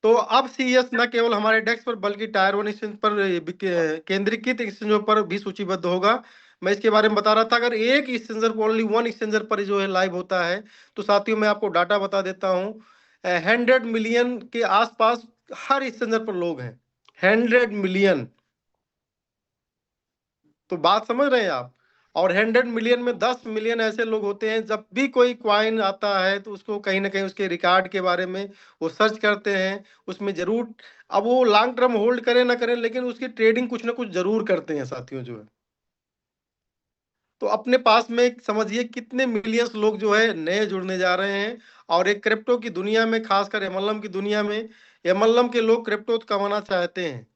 तो अब CS न केवल हमारे डेस्क पर बल्कि टायर 1 एक्सचेंज पर केंद्रीकृत एक्सचेंजों पर भी सूचीबद्ध होगा। मैं इसके बारे में बता रहा था, अगर एक एक्सचेंजर पर, ओनली 1 एक्सचेंजर पर जो है लाइव होता है, तो साथियों मैं आपको डाटा बता देता हूँ। 100 मिलियन के आसपास हर एक्सचेंजर पर लोग हैं, 100 मिलियन। तो बात समझ रहे हैं आप। और 100 मिलियन में 10 मिलियन ऐसे लोग होते हैं, जब भी कोई क्वाइन आता है तो उसको कहीं ना कहीं उसके रिकॉर्ड के बारे में वो सर्च करते हैं, उसमें जरूर, अब वो लॉन्ग टर्म होल्ड करें ना करें, लेकिन उसकी ट्रेडिंग कुछ ना कुछ जरूर करते हैं साथियों जो है। तो अपने पास में समझिए कितने मिलियंस लोग जो है नए जुड़ने जा रहे हैं। और एक क्रिप्टो की दुनिया में, खासकर एमएलएम की दुनिया में, एमएलएम के लोग क्रिप्टो कमाना चाहते हैं।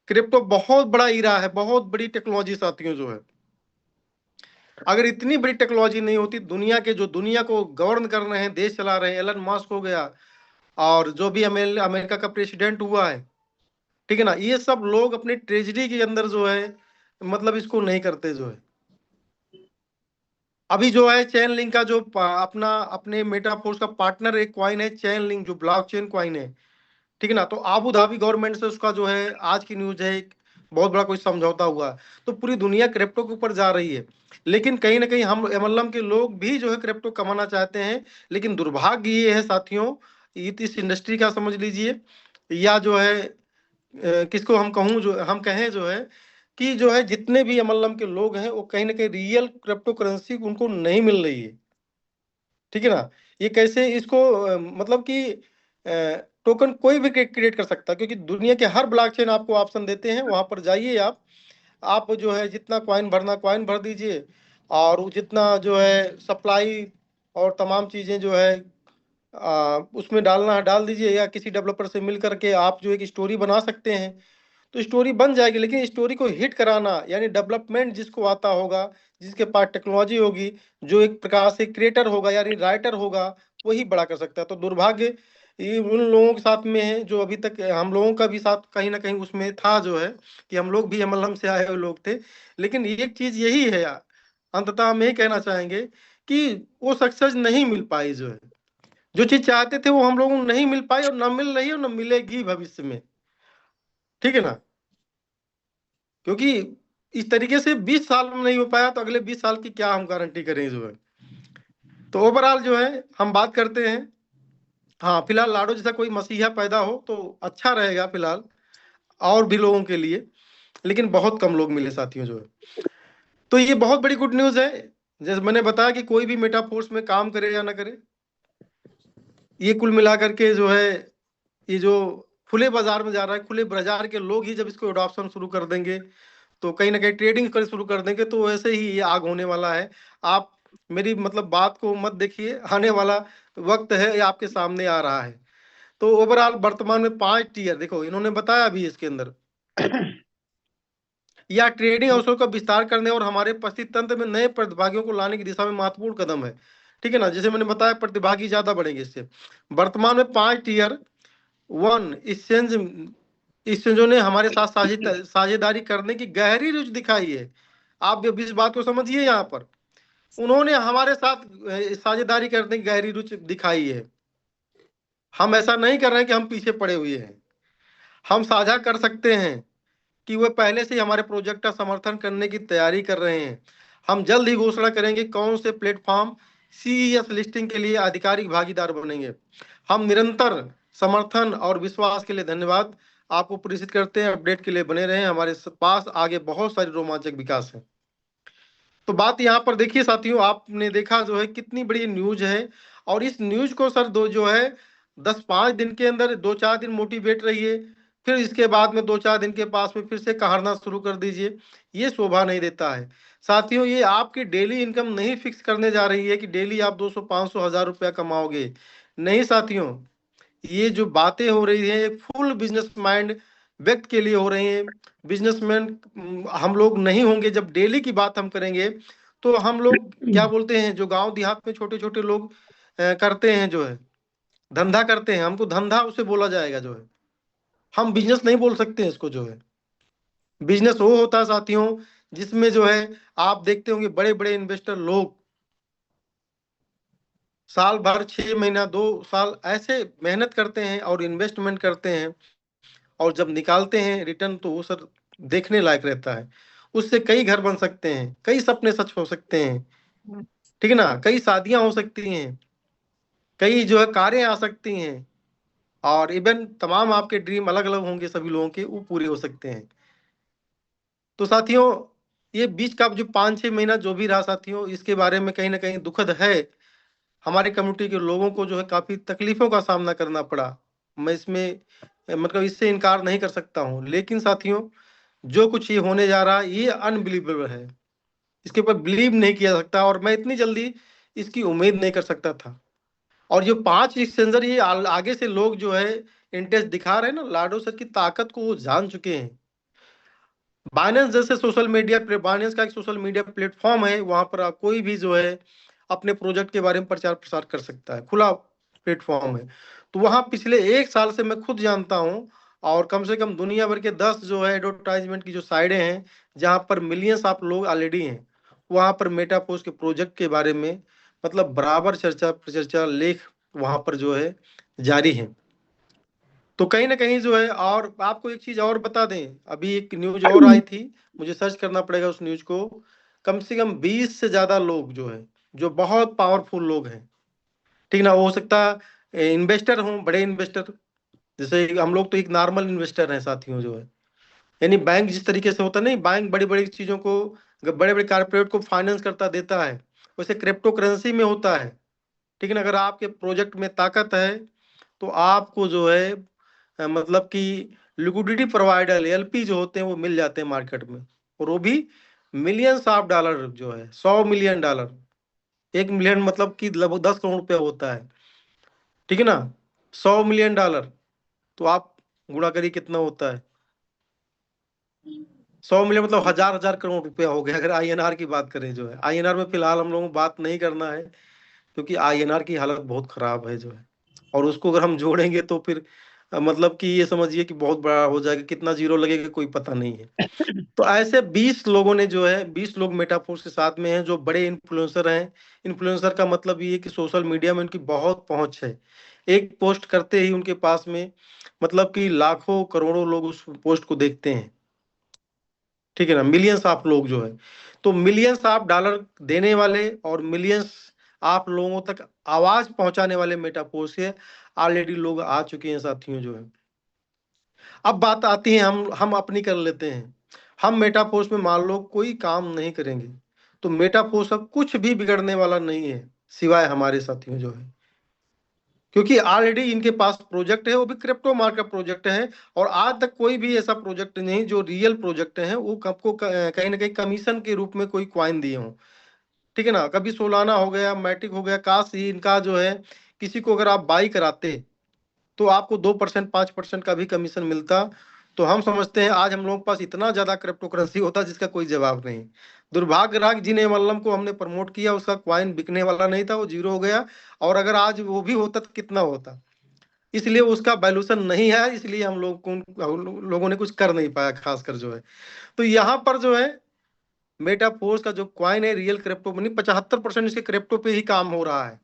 क्रिप्टो बहुत बड़ा ईरा है, बहुत बड़ी टेक्नोलॉजी साथियों जो है। अगर इतनी बड़ी टेक्नोलॉजी नहीं होती, दुनिया के जो दुनिया को गवर्न कर रहे हैं, देश चला रहे हैं, एलन मस्क हो गया, और जो भी अमेरिका का प्रेसिडेंट हुआ है, ठीक है ना, ये सब लोग अपनी ट्रेजरी के अंदर जो है मतलब इसको नहीं करते जो है। अभी जो है चेन लिंक का जो अपना अपने मेटाफोर्स का पार्टनर एक क्वाइन है, चेन लिंक, जो ब्लॉकचेन क्वाइन है, ठीक है ना। तो आबू धाबी गवर्नमेंट से उसका जो है आज की न्यूज है, एक बहुत बड़ा कोई समझौता हुआ है। तो पूरी दुनिया क्रिप्टो के ऊपर जा रही है, लेकिन कहीं ना कहीं हम एमएलएम के लोग भी जो है क्रिप्टो कमाना चाहते हैं। लेकिन दुर्भाग्य ये है साथियों, इस इंडस्ट्री का समझ लीजिए, या जो है किसको हम कहूँ, जो हम कहें जो है कि जो है जितने भी एमएलएम के लोग हैं वो कहीं ना कहीं रियल क्रिप्टो करेंसी उनको नहीं मिल रही है। ठीक है ना। ये कैसे इसको मतलब कि टोकन कोई भी क्रिएट कर सकता है, क्योंकि दुनिया के हर ब्लॉकचेन आपको ऑप्शन देते हैं, वहां पर जाइए आप जो है जितना कॉइन भरना कॉइन भर दीजिए, और जितना जो है सप्लाई और तमाम चीजें जो है उसमें डालना है डाल दीजिए, या किसी डेवलपर से मिल करके आप जो एक स्टोरी बना सकते हैं तो स्टोरी बन जाएगी। लेकिन स्टोरी को हिट कराना, यानी डेवलपमेंट जिसको आता होगा, जिसके पास टेक्नोलॉजी होगी, जो एक प्रकार से क्रिएटर होगा यानी राइटर होगा, वही बड़ा कर सकता है। तो दुर्भाग्य ये उन लोगों के साथ में है जो अभी तक, हम लोगों का भी साथ कहीं ना कहीं उसमें था, जो है कि हम लोग भी एमएलएम से आए हुए लोग थे। लेकिन एक चीज यही है यार, अंततः हम यही कहना चाहेंगे कि वो सक्सेस नहीं मिल पाई, जो है जो चीज चाहते थे वो हम लोगों को नहीं मिल पाई, और न मिल रही है और न मिलेगी भविष्य में। ठीक है ना। क्योंकि इस तरीके से 20 साल में नहीं हो पाया तो अगले 20 साल की क्या हम गारंटी करें, जो है। तो ओवरऑल जो है हम बात करते हैं, हाँ फिलहाल लाडो जैसा कोई मसीहा पैदा हो तो अच्छा रहेगा फिलहाल, और भी लोगों के लिए, लेकिन बहुत कम लोग मिले साथियों, जो है। तो ये बहुत बड़ी गुड न्यूज है। जैसे मैंने बताया कि कोई भी मेटाफोर्स में काम करे या ना करे, ये कुल मिलाकर के जो है, ये जो खुले बाजार में जा रहा है, खुले बाजार के लोग ही जब इसको अडॉप्शन शुरू कर देंगे, तो कहीं ना कहीं ट्रेडिंग कर शुरू कर देंगे, तो वैसे ही ये आग होने वाला है। आप मेरी मतलब बात को मत देखिए, आने वाला वक्त है, ये आपके सामने आ रहा है। तो ओवरऑल वर्तमान में 5 टीयर देखो इन्होंने बताया भी इसके अंदर, या ट्रेडिंग अवसरों का विस्तार करने और हमारे उपस्थित तंत्र में नए प्रतिभागियों को लाने की दिशा में महत्वपूर्ण कदम है। ठीक है ना। जैसे मैंने बताया प्रतिभागी ज्यादा बढ़ेंगे इससे। वर्तमान में 5 टीयर 1 एक्सचेंजों ने हमारे साथ साझेदारी करने की गहरी रुचि दिखाई है। आप इस बात को समझिए, यहाँ पर उन्होंने हमारे साथ साझेदारी करने की गहरी रुचि दिखाई है। हम ऐसा नहीं कर रहे हैं कि हम पीछे पड़े हुए हैं, हम साझा कर सकते हैं कि वे पहले से ही हमारे प्रोजेक्ट का समर्थन करने की तैयारी कर रहे हैं। हम जल्द ही घोषणा करेंगे कौन से प्लेटफॉर्म सीईएस लिस्टिंग के लिए आधिकारिक भागीदार बनेंगे। हम निरंतर समर्थन और विश्वास के लिए धन्यवाद आपको प्रेषित करते हैं। अपडेट के लिए बने रहें, हमारे पास आगे बहुत सारी रोमांचक विकास है। तो बात यहाँ पर देखिए साथियों, आपने देखा जो है कितनी बड़ी न्यूज है, और इस न्यूज को सर दो जो है 10-5 दिन के अंदर 2-4 दिन मोटिवेट रहिए, फिर इसके बाद में 2-4 दिन के पास में फिर से कहारना शुरू कर दीजिए। ये शोभा नहीं देता है साथियों। ये आपकी डेली इनकम नहीं फिक्स करने जा रही है कि डेली आप 200-500 हज़ार रुपया कमाओगे। नहीं साथियों, ये जो बातें हो रही है एक फुल बिजनेस माइंड व्यक्ति के लिए हो रही है। बिजनेसमैन हम लोग नहीं होंगे जब डेली की बात हम करेंगे, तो हम लोग क्या बोलते हैं, जो गांव देहात में छोटे छोटे लोग करते हैं, जो है धंधा करते हैं, हमको धंधा उसे बोला जाएगा, जो है हम बिजनेस नहीं बोल सकते हैं इसको। जो है बिजनेस वो होता है साथियों जिसमें जो है आप देखते होंगे बड़े बड़े इन्वेस्टर लोग साल भर 6 महीना 2 साल ऐसे मेहनत करते हैं और इन्वेस्टमेंट करते हैं, और जब निकालते हैं रिटर्न तो वो सर देखने लायक रहता है। उससे कई घर बन सकते हैं, कई सपने सच हो सकते हैं। ठीक है ना। कई शादियां हो सकती हैं, कई जो है कारें आ सकती हैं, और इवन तमाम आपके ड्रीम अलग अलग होंगे सभी लोगों के, वो पूरे हो सकते हैं। तो साथियों ये बीच का जो 5-6 महीना जो भी रहा साथियों, इसके बारे में कहीं ना कहीं दुखद है। हमारे कम्युनिटी के लोगों को जो है काफी तकलीफों का सामना करना पड़ा। मैं इसमें मतलब इससे इनकार नहीं कर सकता हूँ। लेकिन साथियों जो कुछ ये होने जा रहा है ये अनबिलीवेबल है, इसके ऊपर बिलीव नहीं किया जा सकता, और मैं इतनी जल्दी इसकी उम्मीद नहीं कर सकता था। और जो 5 एक्सचेंजर ये आगे से लोग जो है इंटरेस्ट दिखा रहे हैं ना, लाडो सर की ताकत को वो जान चुके हैं। बाइनेंस जैसे सोशल मीडिया, बाइनेंस का एक सोशल मीडिया प्लेटफॉर्म है, वहां पर आप कोई भी जो है अपने प्रोजेक्ट के बारे में प्रचार प्रसार कर सकता है, खुला प्लेटफॉर्म है। तो वहां पिछले 1 साल से मैं खुद जानता हूँ, और कम से कम दुनिया भर के 10 जो है एडवर्टाइजमेंट की जो साइडें हैं जहां पर मिलियंस आप लोग ऑलरेडी हैं, वहां पर मेटापोस्ट के प्रोजेक्ट के बारे में मतलब बराबर चर्चा प्रचर्चा लेख वहां पर जो है जारी है। तो कहीं ना कहीं जो है, और आपको एक चीज और बता दें, अभी एक न्यूज और आई थी, मुझे सर्च करना पड़ेगा उस न्यूज को। कम से कम 20 से ज्यादा लोग जो है, जो बहुत पावरफुल लोग हैं, ठीक ना, हो सकता इन्वेस्टर हों, बड़े इन्वेस्टर, जैसे हम लोग तो एक नॉर्मल इन्वेस्टर हैं साथियों जो है, यानी बैंक जिस तरीके से होता नहीं, बैंक बड़ी बड़ी चीजों को, बड़े बड़े कारपोरेट को फाइनेंस करता देता है, वैसे क्रिप्टो करेंसी में होता है। ठीक है ना, अगर आपके प्रोजेक्ट में ताकत है तो आपको जो है मतलब कि लिक्विडिटी प्रोवाइडर एलपी जो होते हैं वो मिल जाते हैं मार्केट में, और वो भी मिलियंस ऑफ डॉलर जो है, $100 मिलियन, 1 मिलियन मतलब कि लगभग 10 करोड़ रुपया होता है। ठीक है ना, $100 मिलियन, तो आप गुणा करिए कितना होता है, 100 मिलियन मतलब हजार हजार करोड़ रुपया हो गया। अगर आईएनआर की बात करें जो है, आईएनआर में फिलहाल हम लोगों को बात नहीं करना है, क्योंकि आईएनआर की हालत बहुत खराब है जो है, और उसको अगर हम जोड़ेंगे तो फिर मतलब कि ये समझिए कि बहुत बड़ा हो जाएगा, कितना जीरो लगेगा कोई पता नहीं है। तो ऐसे 20 लोगों ने जो है, 20 लोग मेटाफोर्स के साथ में हैं जो बड़े इन्फ्लुएंसर हैं। इन्फ्लुएंसर का मतलब ये है कि सोशल मीडिया में उनकी बहुत पहुंच है, एक पोस्ट करते ही उनके पास में मतलब कि लाखों करोड़ों लोग उस पोस्ट को देखते हैं। ठीक है ना, मिलियंस ऑफ लोग जो है, तो मिलियंस ऑफ डॉलर देने वाले और मिलियंस आप लोगों तक आवाज पहुंचाने वाले मेटाफोर्स से ऑलरेडी लोग आ चुके हैं साथियों जो है। अब बात आती है, हम अपनी कर लेते हैं। हम मेटाफोर्स में मान लो कोई काम नहीं करेंगे तो मेटाफोर्स का कुछ भी बिगड़ने वाला नहीं है, सिवाय हमारे साथियों जो है, क्योंकि ऑलरेडी इनके पास प्रोजेक्ट है, वो भी क्रिप्टो मार्केट प्रोजेक्ट है, और आज तक कोई भी ऐसा प्रोजेक्ट नहीं जो रियल प्रोजेक्ट है वो आपको कहीं ना कहीं कमीशन के रूप में कोई क्वाइन दिए हों। ठीक है ना, कभी सोलाना हो गया, मैटिक हो गया, काश ही इनका जो है किसी को अगर आप बाई कराते तो आपको 2% 5% का भी कमीशन मिलता। तो हम समझते हैं आज हम लोगों के पास इतना ज्यादा क्रिप्टो करेंसी होता जिसका कोई जवाब नहीं। दुर्भाग्य रहा जिन्हें मल्लम को हमने प्रमोट किया, उसका क्वाइन बिकने वाला नहीं था, वो जीरो हो गया, और अगर आज वो भी होता तो कितना होता, इसलिए उसका वैल्यूशन नहीं है, इसलिए हम लोगों ने कुछ कर नहीं पाया खासकर जो है। तो यहाँ पर जो है मेटाफोर्स का जो क्वाइन है रियल क्रिप्टो मनी, 75% इसके क्रिप्टो पे ही काम हो रहा है।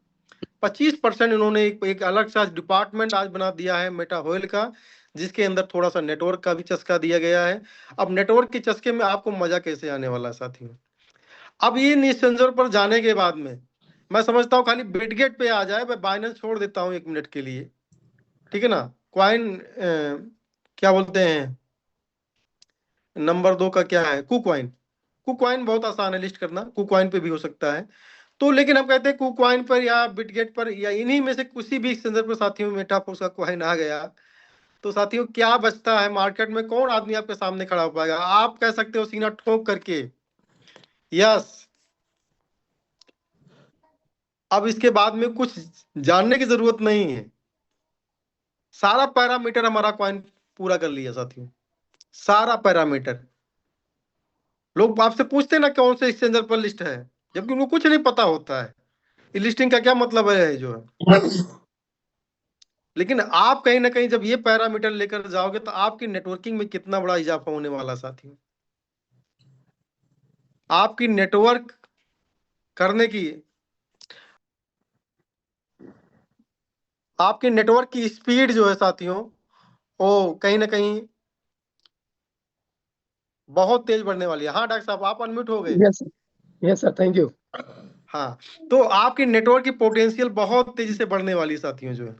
25% इन्होंने एक अलग सा डिपार्टमेंट आज बना दिया है मेटाहोयल का, जिसके अंदर थोड़ा सा नेटवर्क का भी चस्का दिया गया है। अब नेटवर्क के चस्के में आपको मजा कैसे आने वाला है साथियों, अब ये निस्सेंजर पर जाने के बाद में मैं समझता हूँ खाली बिटगेट पे आ जाए, मैं बाइनेंस छोड़ देता हूँ 1 मिनट के लिए। ठीक है ना, क्वाइन क्या बोलते हैं, नंबर 2 का क्या है, कुकॉइन। कुकॉइन बहुत आसान है लिस्ट करना, कुकॉइन पे भी हो सकता है। तो लेकिन हम कहते हैं कुकॉइन पर या बिटगेट पर या इन्हीं में से किसी भी एक्सचेंजर पर साथियों मेटाफोर्स का कॉइन आ गया तो साथियों क्या बचता है मार्केट में, कौन आदमी आपके सामने खड़ा हो पाएगा? आप कह सकते हो सीना ठोक करके यस। अब इसके बाद में कुछ जानने की जरूरत नहीं है, सारा पैरामीटर हमारा कॉइन पूरा कर लिया साथियों, सारा पैरामीटर। लोग आपसे पूछते हैं ना कौन से एक्सचेंजर पर लिस्ट है, जबकि उनको कुछ नहीं पता होता है लिस्टिंग का क्या मतलब है जो है। लेकिन आप कहीं ना कहीं जब ये पैरामीटर लेकर जाओगे तो आपकी नेटवर्किंग में कितना बड़ा इजाफा होने वाला साथियों, आपकी नेटवर्क करने की, आपके नेटवर्क की स्पीड जो है साथियों वो कहीं ना कहीं बहुत तेज बढ़ने वाली है। हाँ डॉक्टर साहब आप अनम्यूट हो गए। Yes sir, thank you. हाँ, तो आपकी नेटवर्क की पोटेंशियल बहुत तेजी से बढ़ने वाली है साथियों जो है,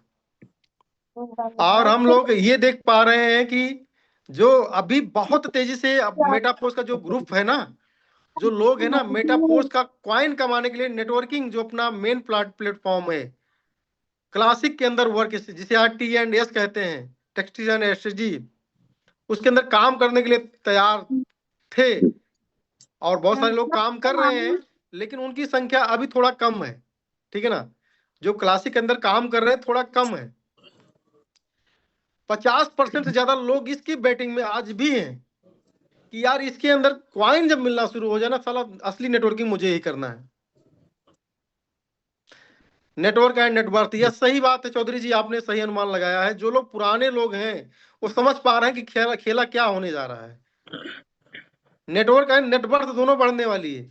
और हम लोग ये देख पा रहे हैं कि जो अभी बहुत तेजी से मेटाफोर्स का जो ग्रुप है ना, जो लोग है ना, मेटाफोर्स का क्वाइन कमाने के लिए नेटवर्किंग जो अपना मेन प्लेटफॉर्म है क्लासिक के अंदर वर्क, जिसे आज T&S कहते हैं, टेक्सटिज एंड एसएसजी, उसके अंदर काम करने के लिए तैयार थे, और बहुत सारे लोग काम कर रहे हैं, लेकिन उनकी संख्या अभी थोड़ा कम है। ठीक है ना, जो क्लासिक के अंदर काम कर रहे हैं थोड़ा कम है। 50% से ज्यादा लोग इसकी बैटिंग में आज भी हैं कि यार इसके अंदर क्वाइन जब मिलना शुरू हो जाए ना, साला असली नेटवर्किंग मुझे ही करना है। नेटवर्क एंड नेटवर्थ, यह सही बात है चौधरी जी, आपने सही अनुमान लगाया है। जो लोग पुराने लोग हैं वो समझ पा रहे हैं कि खेला खेला क्या होने जा रहा है। नेटवर्क एंड नेटवर्थ दोनों बढ़ने वाली है।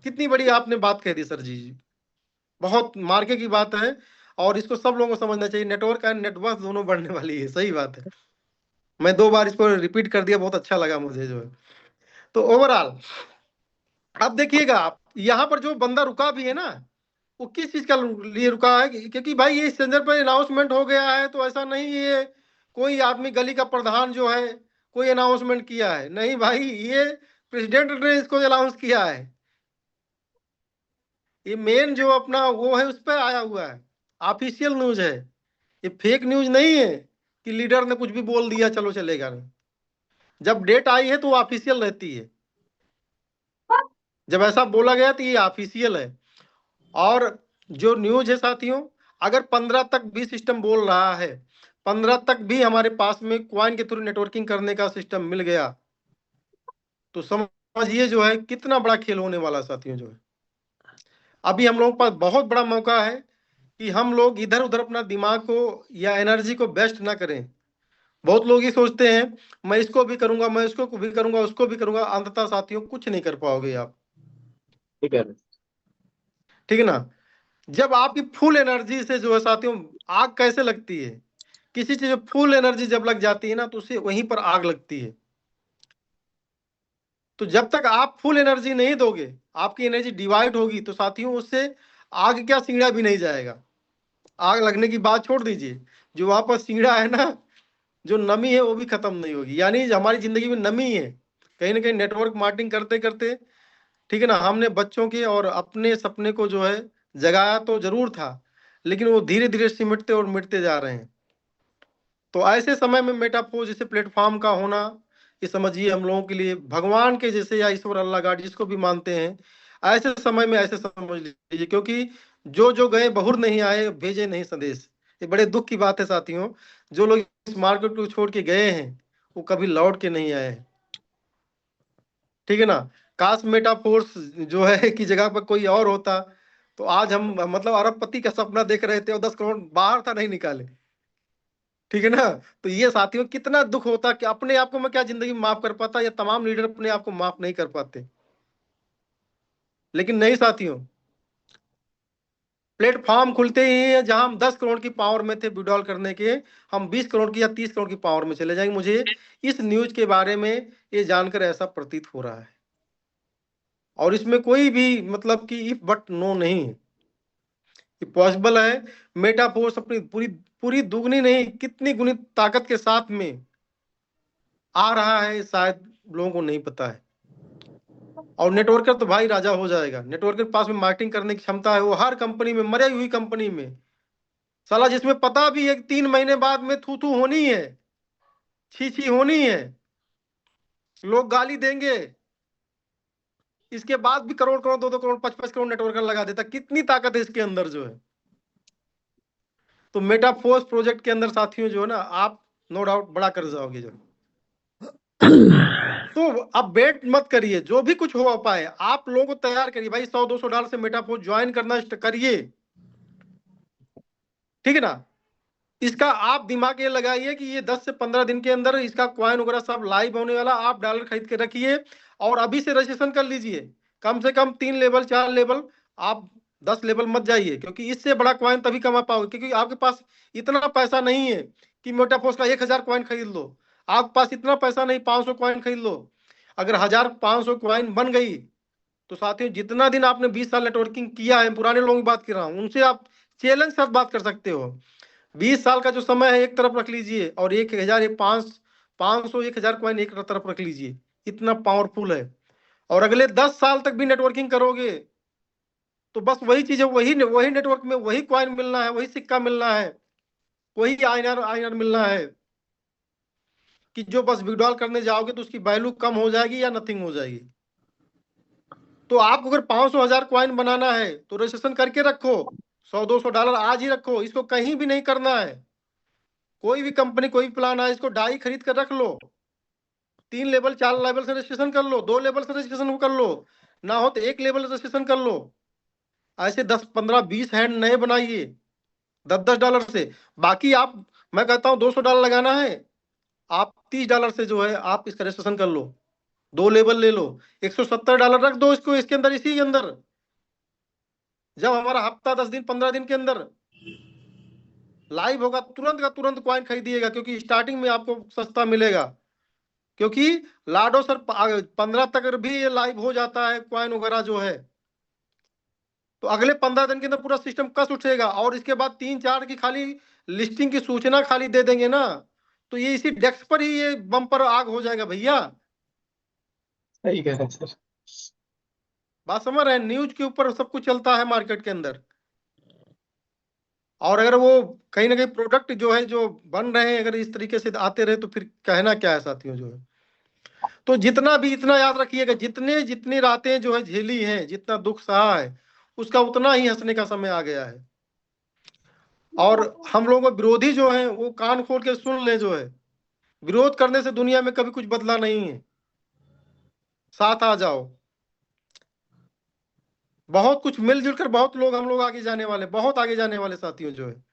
कितनी बड़ी आपने बात कह दी सर जी, बहुत मार्के की बात है, और इसको सब लोगों को समझना चाहिए, नेटवर्क एंड नेटवर्थ दोनों बढ़ने वाली है। सही बात है, मैं 2 बार इसको रिपीट कर दिया, बहुत अच्छा लगा मुझे जो है। तो ओवरऑल अब देखिएगा आप यहाँ पर जो बंदा रुका भी है ना, वो किस चीज का लिए रुका है? क्योंकि भाई ये सेंसर पर अनाउंसमेंट हो गया है, तो ऐसा नहीं ये कोई आदमी गली का प्रधान जो है कोई अनाउंसमेंट किया है, नहीं भाई, ये प्रेसिडेंट ने इसको अनाउंस किया है। ये मेन जो अपना वो है उस पर आया हुआ है, ऑफिशियल न्यूज है, ये फेक न्यूज नहीं है कि लीडर ने कुछ भी बोल दिया चलो चलेगा। नहीं, जब डेट आई है तो वो ऑफिशियल रहती है, जब ऐसा बोला गया तो ये ऑफिशियल है। और जो न्यूज है साथियों, अगर 15 तक भी सिस्टम बोल रहा है, 15 तक भी हमारे पास में क्वाइन के थ्रू नेटवर्किंग करने का सिस्टम मिल गया, तो समझिए जो है कितना बड़ा खेल होने वाला साथियों। जो है अभी हम लोगों के पास बहुत बड़ा मौका है कि हम लोग इधर उधर अपना दिमाग को या एनर्जी को वेस्ट ना करें। बहुत लोग ये सोचते हैं मैं इसको भी करूंगा, मैं इसको भी करूंगा, उसको भी करूंगा, अंततः साथियों कुछ नहीं कर पाओगे आप। ठीक है ना? जब आपकी फुल एनर्जी से जो है साथियों, आग कैसे लगती है, किसी चीज में फुल एनर्जी जब लग जाती है ना तो उसे वहीं पर आग लगती है। तो जब तक आप फुल एनर्जी नहीं दोगे, आपकी एनर्जी डिवाइड होगी, तो साथियों उससे आग क्या सिंगड़ा भी नहीं जाएगा। आग लगने की बात छोड़ दीजिए, जो वहां पर सिंगड़ा है ना, जो नमी है वो भी खत्म नहीं होगी। यानी हमारी जिंदगी में नमी है, कहीं ना कहीं नेटवर्क मार्केटिंग करते करते, ठीक है ना, हमने बच्चों के और अपने सपने को जो है जगाया तो जरूर था, लेकिन वो धीरे धीरे सिमटते और मिटते जा रहे हैं। तो ऐसे समय में मेटाफोर जैसे प्लेटफॉर्म का होना, ये समझिए हम लोगों के लिए भगवान के जैसे, या ईश्वर अल्लाह गॉड जिसको भी मानते हैं, ऐसे समय में ऐसे समझ लीजिए। क्योंकि जो जो गए बहुर नहीं आए, भेजे नहीं संदेश। ये बड़े दुख की बात है साथियों, जो लोग इस मार्केट को छोड़ के गए हैं वो कभी लौट के नहीं आए हैं। ठीक है ना? काश मेटाफोर्स जो है की जगह पर कोई और होता, तो आज हम मतलब अरबपति का सपना देख रहे थे और 10 करोड़ बाहर था नहीं निकाले। ठीक है ना? तो ये साथियों कितना दुख होता कि अपने आप को मैं क्या जिंदगी में माफ कर पाता, या तमाम लीडर अपने आप को माफ नहीं कर पाते। लेकिन नहीं साथियों, प्लेटफॉर्म खुलते ही जहां हम 10 करोड़ की पावर में थे विड्रॉल करने के, हम 20 करोड़ की या 30 करोड़ की पावर में चले जाएंगे। मुझे इस न्यूज के बारे में ये जानकर ऐसा प्रतीत हो रहा है, और इसमें कोई भी मतलब कि इफ बट नो नहीं है, ये पॉसिबल है। मेटाफोर्स अपनी पूरी पूरी दुगनी नहीं कितनी गुनी ताकत के साथ में आ रहा है, शायद लोगों को नहीं पता है। और नेटवर्कर तो भाई राजा हो जाएगा। नेटवर्कर के पास में मार्केटिंग करने की क्षमता है, वो हर कंपनी में, मरी हुई कंपनी में, साला जिसमें पता भी है 3 महीने बाद में थू थू होनी है, छी छी होनी है, लोग गाली देंगे, इसके बाद भी करोड़ करोड़ 2-2 करोड़ 5-5 करोड़ नेटवर्कर लगा देता। कितनी ताकत है इसके अंदर जो है। तो मेटाफोर्स प्रोजेक्ट के अंदर साथियों जो है ना, आप नो डाउट बड़ा कर जाओगे जो। तो अब वेट मत करिए, जो भी कुछ हो पाए आप लोगों को तैयार करिए भाई। $100-200 से मेटाफोर्स ज्वाइन करना करिए। ठीक है ना? इसका आप दिमाग ये लगाइए कि ये 10 से 15 दिन के अंदर इसका क्वाइन वगैरह सब लाइव होने वाला। आप डॉलर खरीद के रखिए और अभी से रजिस्ट्रेशन कर लीजिए। कम से कम 3 लेवल 4 लेवल, आप 10 लेवल मत जाइए, क्योंकि इससे बड़ा क्वाइन तभी कमा पाओगे, क्योंकि आपके पास इतना पैसा नहीं है कि मेटाफोर्स का 1000 क्वाइन खरीद लो। आपके पास इतना पैसा नहीं, 500 क्वाइन खरीद लो। अगर 1500 क्वाइन बन गई तो साथियों, जितना दिन आपने 20 साल नेटवर्किंग किया है, पुराने लोगों की बात कर रहा हूं, उनसे आप चैलेंज साथ बात कर सकते हो। 20 साल का जो समय है एक तरफ रख लीजिए, और 1000 500 1000 क्वाइन एक तरफ रख लीजिए। इतना पावरफुल है। और अगले 10 साल तक भी नेटवर्किंग करोगे तो बस वही चीज है, वही वही नेटवर्क में वही क्वाइन मिलना है, वही सिक्का मिलना है, वही आईआर आईआर मिलना है, कि जो बस विड्रॉल करने जाओगे तो उसकी वैल्यू कम हो जाएगी या नथिंग हो जाएगी। तो आपको अगर 500 1000 क्वाइन बनाना है तो रजिस्ट्रेशन करके रखो। $100-200 आज ही रखो, इसको कहीं भी नहीं करना है। कोई भी कंपनी कोई भी प्लान आए, इसको डाई खरीद कर रख लो। 3 लेवल 4 लेवल से रजिस्ट्रेशन कर लो, 2 लेवल से रजिस्ट्रेशन कर लो, ना हो तो 1 लेवल रजिस्ट्रेशन कर लो। ऐसे 10 15 20 हैंड नए बनाइए $10 से। बाकी आप, मैं कहता हूँ $200 लगाना है, आप $30 से जो है आप इसका रजिस्ट्रेशन कर लो, 2 लेवल ले लो, $170 रख दो इसको इसके अंदर, इसी के अंदर। जब हमारा हफ्ता 10 दिन 15 दिन के अंदर लाइव होगा, तुरंत का तुरंत क्वाइन खरीदिएगा, क्योंकि स्टार्टिंग में आपको सस्ता मिलेगा। क्योंकि लाडो सर 15 तक भी ये लाइव हो जाता है क्वाइन वगैरह जो है, तो अगले 15 दिन के अंदर पूरा सिस्टम कस उठेगा, और इसके बाद 3-4 की खाली लिस्टिंग की सूचना खाली दे देंगे ना, तो ये इसी डेस्क पर ही ये बम पर आग हो जाएगा भैया। सही कह रहे हैं सर। बात समझ रहे हैं, न्यूज के ऊपर सब कुछ चलता है मार्केट के अंदर। और अगर वो कहीं ना कहीं प्रोडक्ट जो है जो बन रहे हैं अगर इस तरीके से आते रहे तो फिर कहना क्या है साथियों जो है। तो जितना भी, इतना याद रखिएगा, जितने जितनी रातें जो है झेली हैं, जितना दुख सहा है, उसका उतना ही हंसने का समय आ गया है। और हम लोगों के विरोधी जो है वो कान खोल के सुन ले, जो है विरोध करने से दुनिया में कभी कुछ बदला नहीं है। साथ आ जाओ, बहुत कुछ मिलजुल कर बहुत लोग, हम लोग आगे जाने वाले, बहुत आगे जाने वाले साथियों जो है।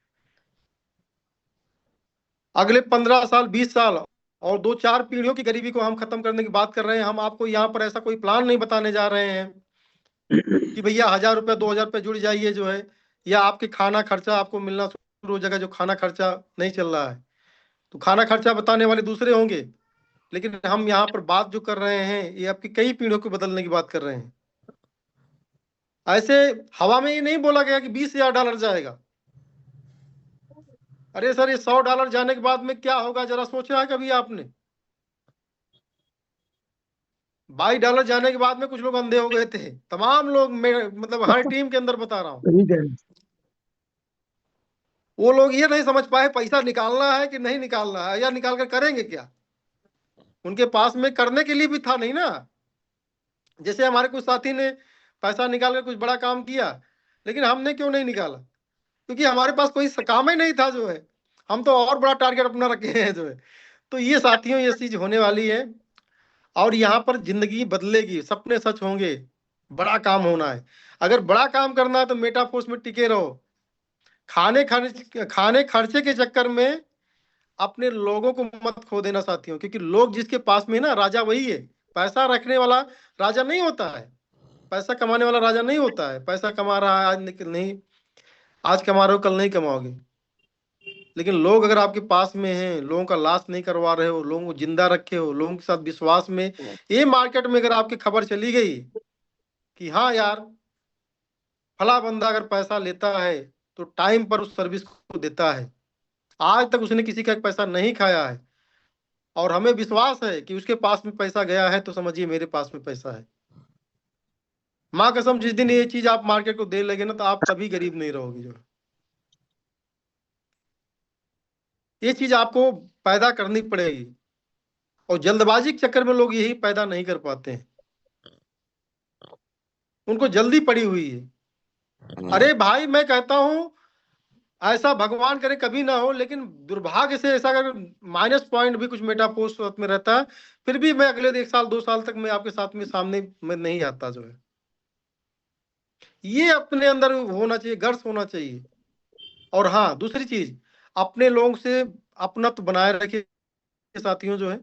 अगले 15 साल 20 साल और 2-4 पीढ़ियों की गरीबी को हम खत्म करने की बात कर रहे हैं। हम आपको यहाँ पर ऐसा कोई प्लान नहीं बताने जा रहे हैं कि भैया 1000 रुपये 2000 रुपये जुड़ जाइए जो है, या आपके खाना खर्चा आपको मिलना शुरू हो जाएगा, जो खाना खर्चा नहीं चल रहा है। तो खाना खर्चा बताने वाले दूसरे होंगे, लेकिन हम यहाँ पर बात जो कर रहे हैं ये आपकी कई पीढ़ियों को बदलने की बात कर रहे हैं। ऐसे हवा में ये नहीं बोला गया कि $20,000 जाएगा। अरे सर, ये $100 जाने के बाद में क्या होगा जरा सोचा है कभी आपने? $22 जाने के बाद में कुछ लोग अंधे हो गए थे, तमाम लोग, मतलब हर टीम के अंदर बता रहा हूँ। सही कह रहे हैं। वो लोग ये नहीं समझ पाए पैसा निकालना है कि नहीं निकालना है, या निकाल कर करेंगे क्या। उनके पास में करने के लिए भी था नहीं ना। जैसे हमारे कुछ साथी ने पैसा निकाल कर कुछ बड़ा काम किया, लेकिन हमने क्यों नहीं निकाला? क्योंकि हमारे पास कोई काम ही नहीं था जो है। हम तो और बड़ा टारगेट अपना रखे हैं जो है। तो ये साथियों, ये चीज होने वाली है, और यहाँ पर जिंदगी बदलेगी, सपने सच होंगे, बड़ा काम होना है। अगर बड़ा काम करना है तो मेटाफोर्स में टिके रहो। खाने खर्चे के चक्कर में अपने लोगों को मत खो देना साथियों, क्योंकि लोग जिसके पास में ना, राजा वही है। पैसा रखने वाला राजा नहीं होता है, पैसा कमाने वाला राजा नहीं होता है। पैसा कमा रहा है आज, नहीं आज कमा रहे हो कल नहीं कमाओगे। लेकिन लोग अगर आपके पास में हैं, लोगों का लाश नहीं करवा रहे हो, लोगों को जिंदा रखे हो, लोगों के साथ विश्वास में, ये मार्केट में अगर आपकी खबर चली गई कि हाँ यार फला बंदा अगर पैसा लेता है तो टाइम पर उस सर्विस को देता है, आज तक उसने किसी का पैसा नहीं खाया है, और हमें विश्वास है कि उसके पास में पैसा गया है, तो समझिए मेरे पास में पैसा है। माँ कसम, जिस दिन ये चीज आप मार्केट को दे लगे ना, तो आप कभी गरीब नहीं रहोगे। जो ये चीज आपको पैदा करनी पड़ेगी, और जल्दबाजी के चक्कर में लोग यही पैदा नहीं कर पाते हैं, उनको जल्दी पड़ी हुई है। अरे भाई, मैं कहता हूं ऐसा भगवान करे कभी ना हो, लेकिन दुर्भाग्य से ऐसा अगर माइनस पॉइंट भी कुछ मेटापोस्ट में रहता है, फिर भी मैं अगले 1 साल 2 साल तक मैं आपके साथ में सामने में नहीं आता जो है। ये अपने अंदर होना चाहिए, गर्स होना चाहिए। और हाँ, दूसरी चीज, अपने लोगों से अपनत्व बनाए रखे साथियों जो है।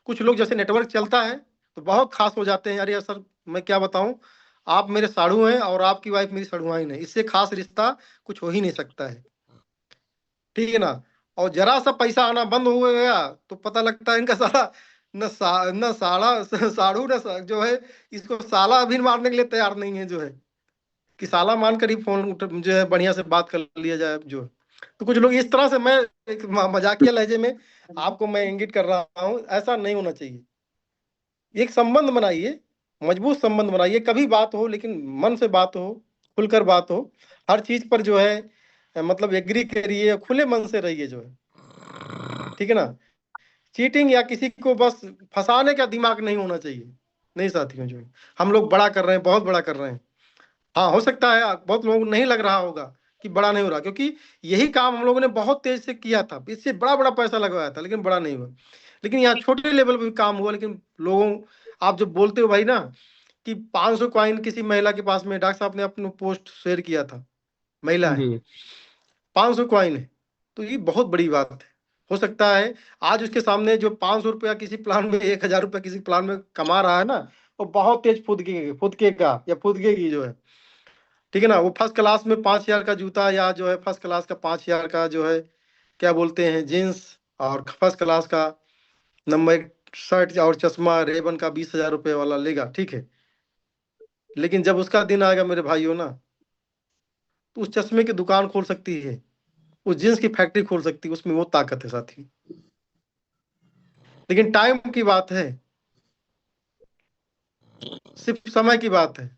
कुछ लोग जैसे नेटवर्क चलता है तो बहुत खास हो जाते हैं। अरे सर, मैं क्या बताऊं, आप मेरे साढ़ू हैं और आपकी वाइफ मेरी सढ़ुआइन है, इससे खास रिश्ता कुछ हो ही नहीं सकता है, ठीक है ना। और जरा सा पैसा आना बंद हो गया तो पता लगता है इनका साला न साड़ा साढ़ू जो है, इसको साला भी मारने के लिए तैयार नहीं है जो है, कि साला मानकर ही फोन जो है बढ़िया से बात कर लिया जाए जो है। तो कुछ लोग इस तरह से, मैं एक मजाकिया लहजे में आपको मैं इंगित कर रहा हूँ, ऐसा नहीं होना चाहिए। एक संबंध बनाइए, मजबूत संबंध बनाइए, कभी बात हो लेकिन मन से बात हो, खुलकर बात हो, हर चीज पर जो है मतलब एग्री करिए, खुले मन से रहिए जो है, ठीक है ना। चीटिंग या किसी को बस फंसाने का दिमाग नहीं होना चाहिए। नहीं साथियों जो है, हम लोग बड़ा कर रहे हैं, बहुत बड़ा कर रहे हैं। हाँ, हो सकता है बहुत लोगों को नहीं लग रहा होगा कि बड़ा नहीं हो रहा, क्योंकि यही काम हम लोगों ने बहुत तेज से किया था, इससे बड़ा बड़ा पैसा लगवाया था, लेकिन बड़ा नहीं हुआ। लेकिन यहाँ छोटे लेवल पे भी काम हुआ, लेकिन लोगों, आप जब बोलते हो भाई ना कि 500 कॉइन किसी महिला के पास में, डॉक्टर साहब ने अपना पोस्ट शेयर किया था, महिला है, जी 500 कॉइन है, तो ये बहुत बड़ी बात है। हो सकता है आज उसके सामने जो 500 रुपया किसी प्लान में, 1000 रुपया किसी प्लान में कमा रहा है ना, वो बहुत तेज फुदकेगा या फुदकेगी जो है, ठीक है ना। वो फर्स्ट क्लास में 5000 का जूता, या जो है फर्स्ट क्लास का 5000 का जो है क्या बोलते हैं जींस, और फर्स्ट क्लास का नंबर शर्ट और चश्मा रेबन का 20,000 रुपये वाला लेगा, ठीक है। लेकिन जब उसका दिन आएगा मेरे भाइयों ना, उस चश्मे की दुकान खोल सकती है, उस जींस की फैक्ट्री खोल सकती है, उसमें वो ताकत है साथी। लेकिन टाइम की बात है, सिर्फ समय की बात है।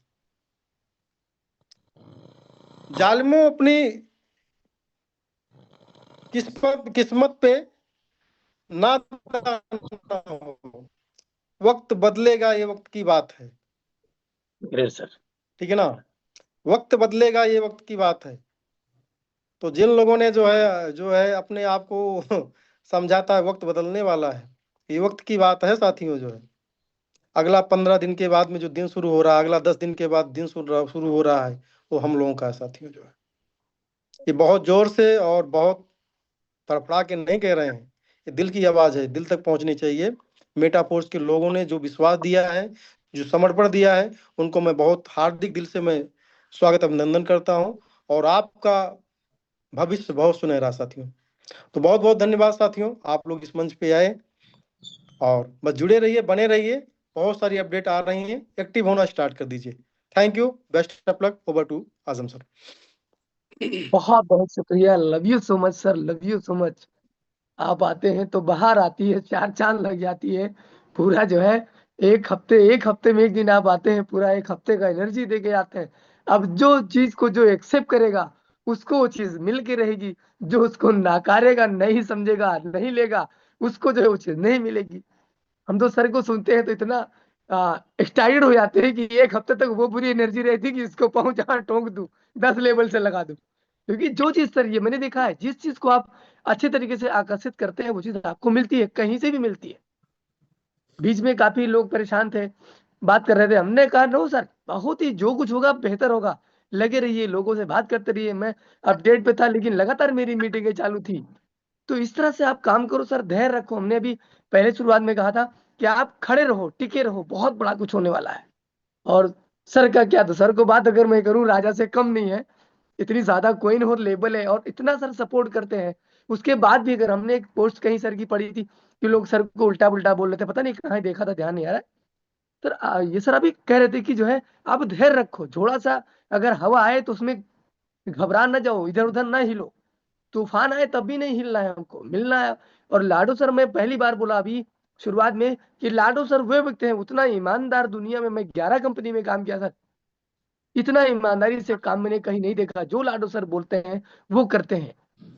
जालिमों अपनी किस्मत पे ना हो, वक्त बदलेगा, ये वक्त की बात है। Great sir. ठीक है ना, वक्त बदलेगा, ये वक्त की बात है। तो जिन लोगों ने जो है अपने आप को समझाता है वक्त बदलने वाला है, ये वक्त की बात है साथियों। जो है अगला 15 दिन के बाद में जो दिन शुरू हो रहा है, अगला 10 दिन के बाद दिन शुरू हो रहा है, वो हम लोगों का है साथियों। जो है ये बहुत जोर से और बहुत फड़फड़ा के नहीं कह रहे हैं, ये दिल की आवाज है, दिल तक पहुंचनी चाहिए। मेटाफोर्स के लोगों ने जो विश्वास दिया है, जो समर्पण दिया है, उनको मैं बहुत हार्दिक दिल से मैं स्वागत अभिनंदन करता हूं। और आपका भविष्य बहुत सुनहरा साथियों। तो बहुत बहुत धन्यवाद साथियों, आप लोग इस मंच पे आए, और बस जुड़े रहिए, बने रहिए। बहुत सारी अपडेट आ रही हैं, एक्टिव होना स्टार्ट कर दीजिए। Thank you, best of luck. Over to Azam sir. बहुत बहुत शुक्रिया, love you so much sir, love you so much. आप आते हैं तो बाहर आती है, चार चांद लग जाती है। पूरा जो है एक हफ्ते में एक दिन आप आते हैं, पूरा एक हफ्ते का एनर्जी दे के आते हैं। अब जो चीज को जो एक्सेप्ट करेगा उसको वो चीज मिल के रहेगी, जो उसको नकारेगा, नहीं समझेगा, नहीं लेगा, उसको जो है वो चीज नहीं मिलेगी। हम तो सर को सुनते हैं तो इतना एक्साइटेड हो जाते हैं कि एक हफ्ते तक वो पूरी एनर्जी रहती कि इसको पाँव जहां ठोक दूं, 10 लेवल से लगा दूं। क्योंकि जो चीज सर, ये मैंने देखा है, जिस चीज को आप अच्छे तरीके से आकर्षित करते हैं वो चीज आपको मिलती है, कहीं से भी मिलती है। बीच में काफी लोग परेशान थे, बात कर रहे थे, हमने कहा नो सर, बहुत ही जो कुछ होगा बेहतर होगा, लगे रहिए, लोगों से बात करते रहिए। मैं अपडेट पे था लेकिन लगातार मेरी मीटिंगें चालू थी। तो इस तरह से आप काम करो सर, धैर्य रखो। हमने अभी पहले शुरुआत में कहा था कि आप खड़े रहो, टिके रहो, बहुत बड़ा कुछ होने वाला है। और सर का क्या, तो सर को बात अगर मैं करूं, राजा से कम नहीं है। इतनी ज्यादा कोइन और लेबल है और इतना सर सपोर्ट करते हैं। उसके बाद भी अगर हमने एक पोस्ट कहीं सर की पढ़ी थी कि लोग सर को उल्टा पुल्टा बोल रहे थे, पता नहीं कहाँ देखा था, ध्यान नहीं आ रहा है। सर ये सर अभी कह रहे थे कि जो है आप धैर्य रखो, थोड़ा सा अगर हवा आए तो उसमें घबरा ना जाओ, इधर उधर ना हिलो। तूफान आए तब भी नहीं हिलना है, हमको मिलना है। और लाडो सर, मैं पहली बार बोला अभी शुरुआत में कि लाडो सर वे व्यक्ति हैं, उतना ईमानदार दुनिया में मैं 11 कंपनी में काम किया सर, इतना ईमानदारी से काम मैंने कहीं नहीं देखा। जो लाडो सर बोलते हैं वो करते हैं,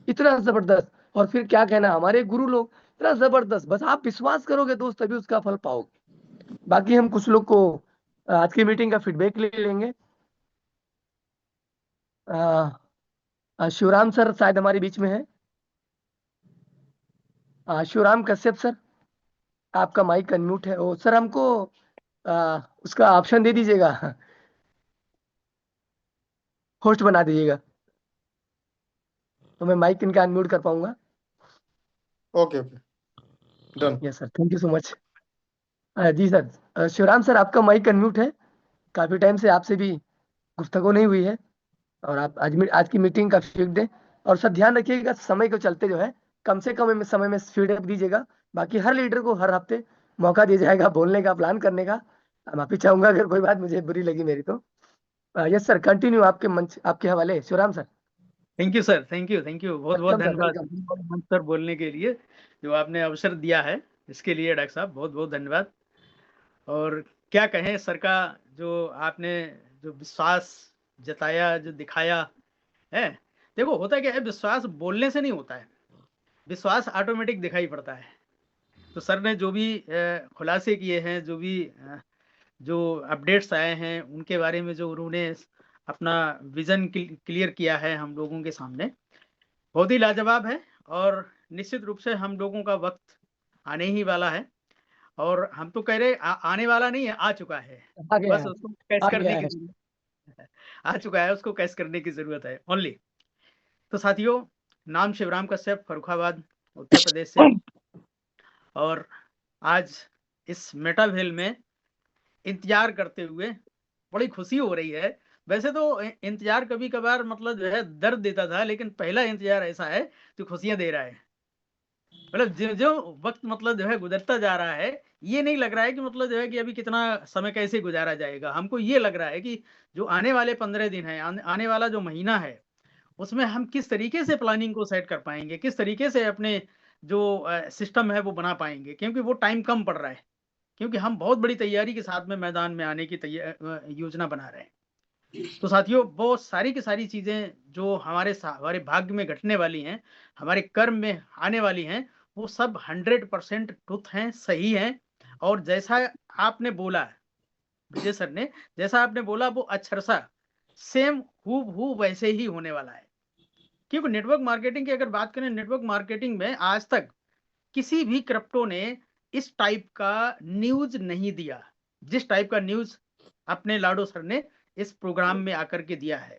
इतना जबरदस्त। और फिर क्या कहना, हमारे गुरु लोग इतना जबरदस्त, बस आप विश्वास करोगे दोस्त तभी उसका फल पाओगे। बाकी हम कुछ लोग को आज की मीटिंग का फीडबैक ले लेंगे। शिवराम सर शायद हमारे बीच में है। शिवराम कश्यप सर, आपका माइक अनम्यूट है। ओ सर, हमको उसका ऑप्शन दे दीजिएगा, होस्ट बना दीजिएगा, तो मैं माइक इनका अनम्यूट कर पाऊंगा। Okay okay, done. Yes sir, thank you so much. जी सर, शिवराम सर आपका माइक अनम्यूट है। काफी टाइम से आपसे भी गुफ्तगू नहीं हुई है, और आप आज की मीटिंग का फीडबैक दें। और सर ध्यान रखिएगा, समय को चलते जो है कम से कम समय में फीडबैक दीजिएगा। बाकी हर लीडर को हर हफ्ते मौका दिया जाएगा बोलने का, प्लान करने का। माफी चाहूंगा अगर कोई बात मुझे बुरी लगी मेरी तो। यस सर, कंटिन्यू, आपके मंच, आपके हवाले Shivram sir. Thank you sir, thank you, बहुत बहुत वेलकम सर, धन्यवाद वेलकम। मंच पर बोलने के लिए, जो आपने अवसर दिया है इसके लिए डॉक्टर साहब, बहुत बहुत धन्यवाद। और क्या कहें, सर का जो आपने जो विश्वास जताया, जो दिखाया है, देखो होता क्या है, विश्वास बोलने से नहीं होता है, विश्वास ऑटोमेटिक दिखाई पड़ता है। तो सर ने जो भी खुलासे किए हैं, जो भी जो अपडेट्स आए हैं, उनके बारे में जो उन्होंने अपना विजन क्लियर किया है हम लोगों के सामने, बहुत ही लाजवाब है। और निश्चित रूप से हम लोगों का वक्त आने ही वाला है, और हम तो कह रहे आने वाला नहीं है, आ चुका है। आ गया बस है, उसको कैश आ करने गया की है। जरूरत है, आ चुका है, उसको कैश करने की जरूरत है ओनली। तो साथियों, नाम शिवराम कश्यप, फर्रुखाबाद, उत्तर प्रदेश से। और आज इस मेटावेल में इंतजार करते हुए बड़ी खुशी हो रही है। वैसे तो इंतजार कभी कभार मतलब जो है दर्द देता था, लेकिन पहला इंतजार ऐसा है जो खुशियां दे रहा है। मतलब जो जो वक्त मतलब जो है गुजरता जा रहा है, ये नहीं लग रहा है कि मतलब जो है कि अभी कितना समय कैसे गुजारा जाएगा। हमको ये लग रहा है कि जो आने वाले 15 दिन है, आने वाला जो महीना है, उसमें हम किस तरीके से प्लानिंग को सेट कर पाएंगे, किस तरीके से अपने जो सिस्टम है वो बना पाएंगे, क्योंकि वो टाइम कम पड़ रहा है, क्योंकि हम बहुत बड़ी तैयारी के साथ में मैदान में आने की योजना बना रहे हैं। तो साथियों, वो सारी की सारी चीजें जो हमारे भाग्य में घटने वाली हैं, हमारे कर्म में आने वाली हैं, वो सब 100% ट्रुथ हैं, सही हैं। और जैसा आपने बोला, विजय सर ने जैसा आपने बोला, वो अक्षरशः सेम हूबहू वैसे ही होने वाला है। क्योंकि नेटवर्क मार्केटिंग की अगर बात करें, नेटवर्क मार्केटिंग में आज तक किसी भी क्रिप्टो ने इस टाइप का न्यूज नहीं दिया, जिस टाइप का न्यूज अपने लाडो सर ने इस प्रोग्राम में आकर के दिया है।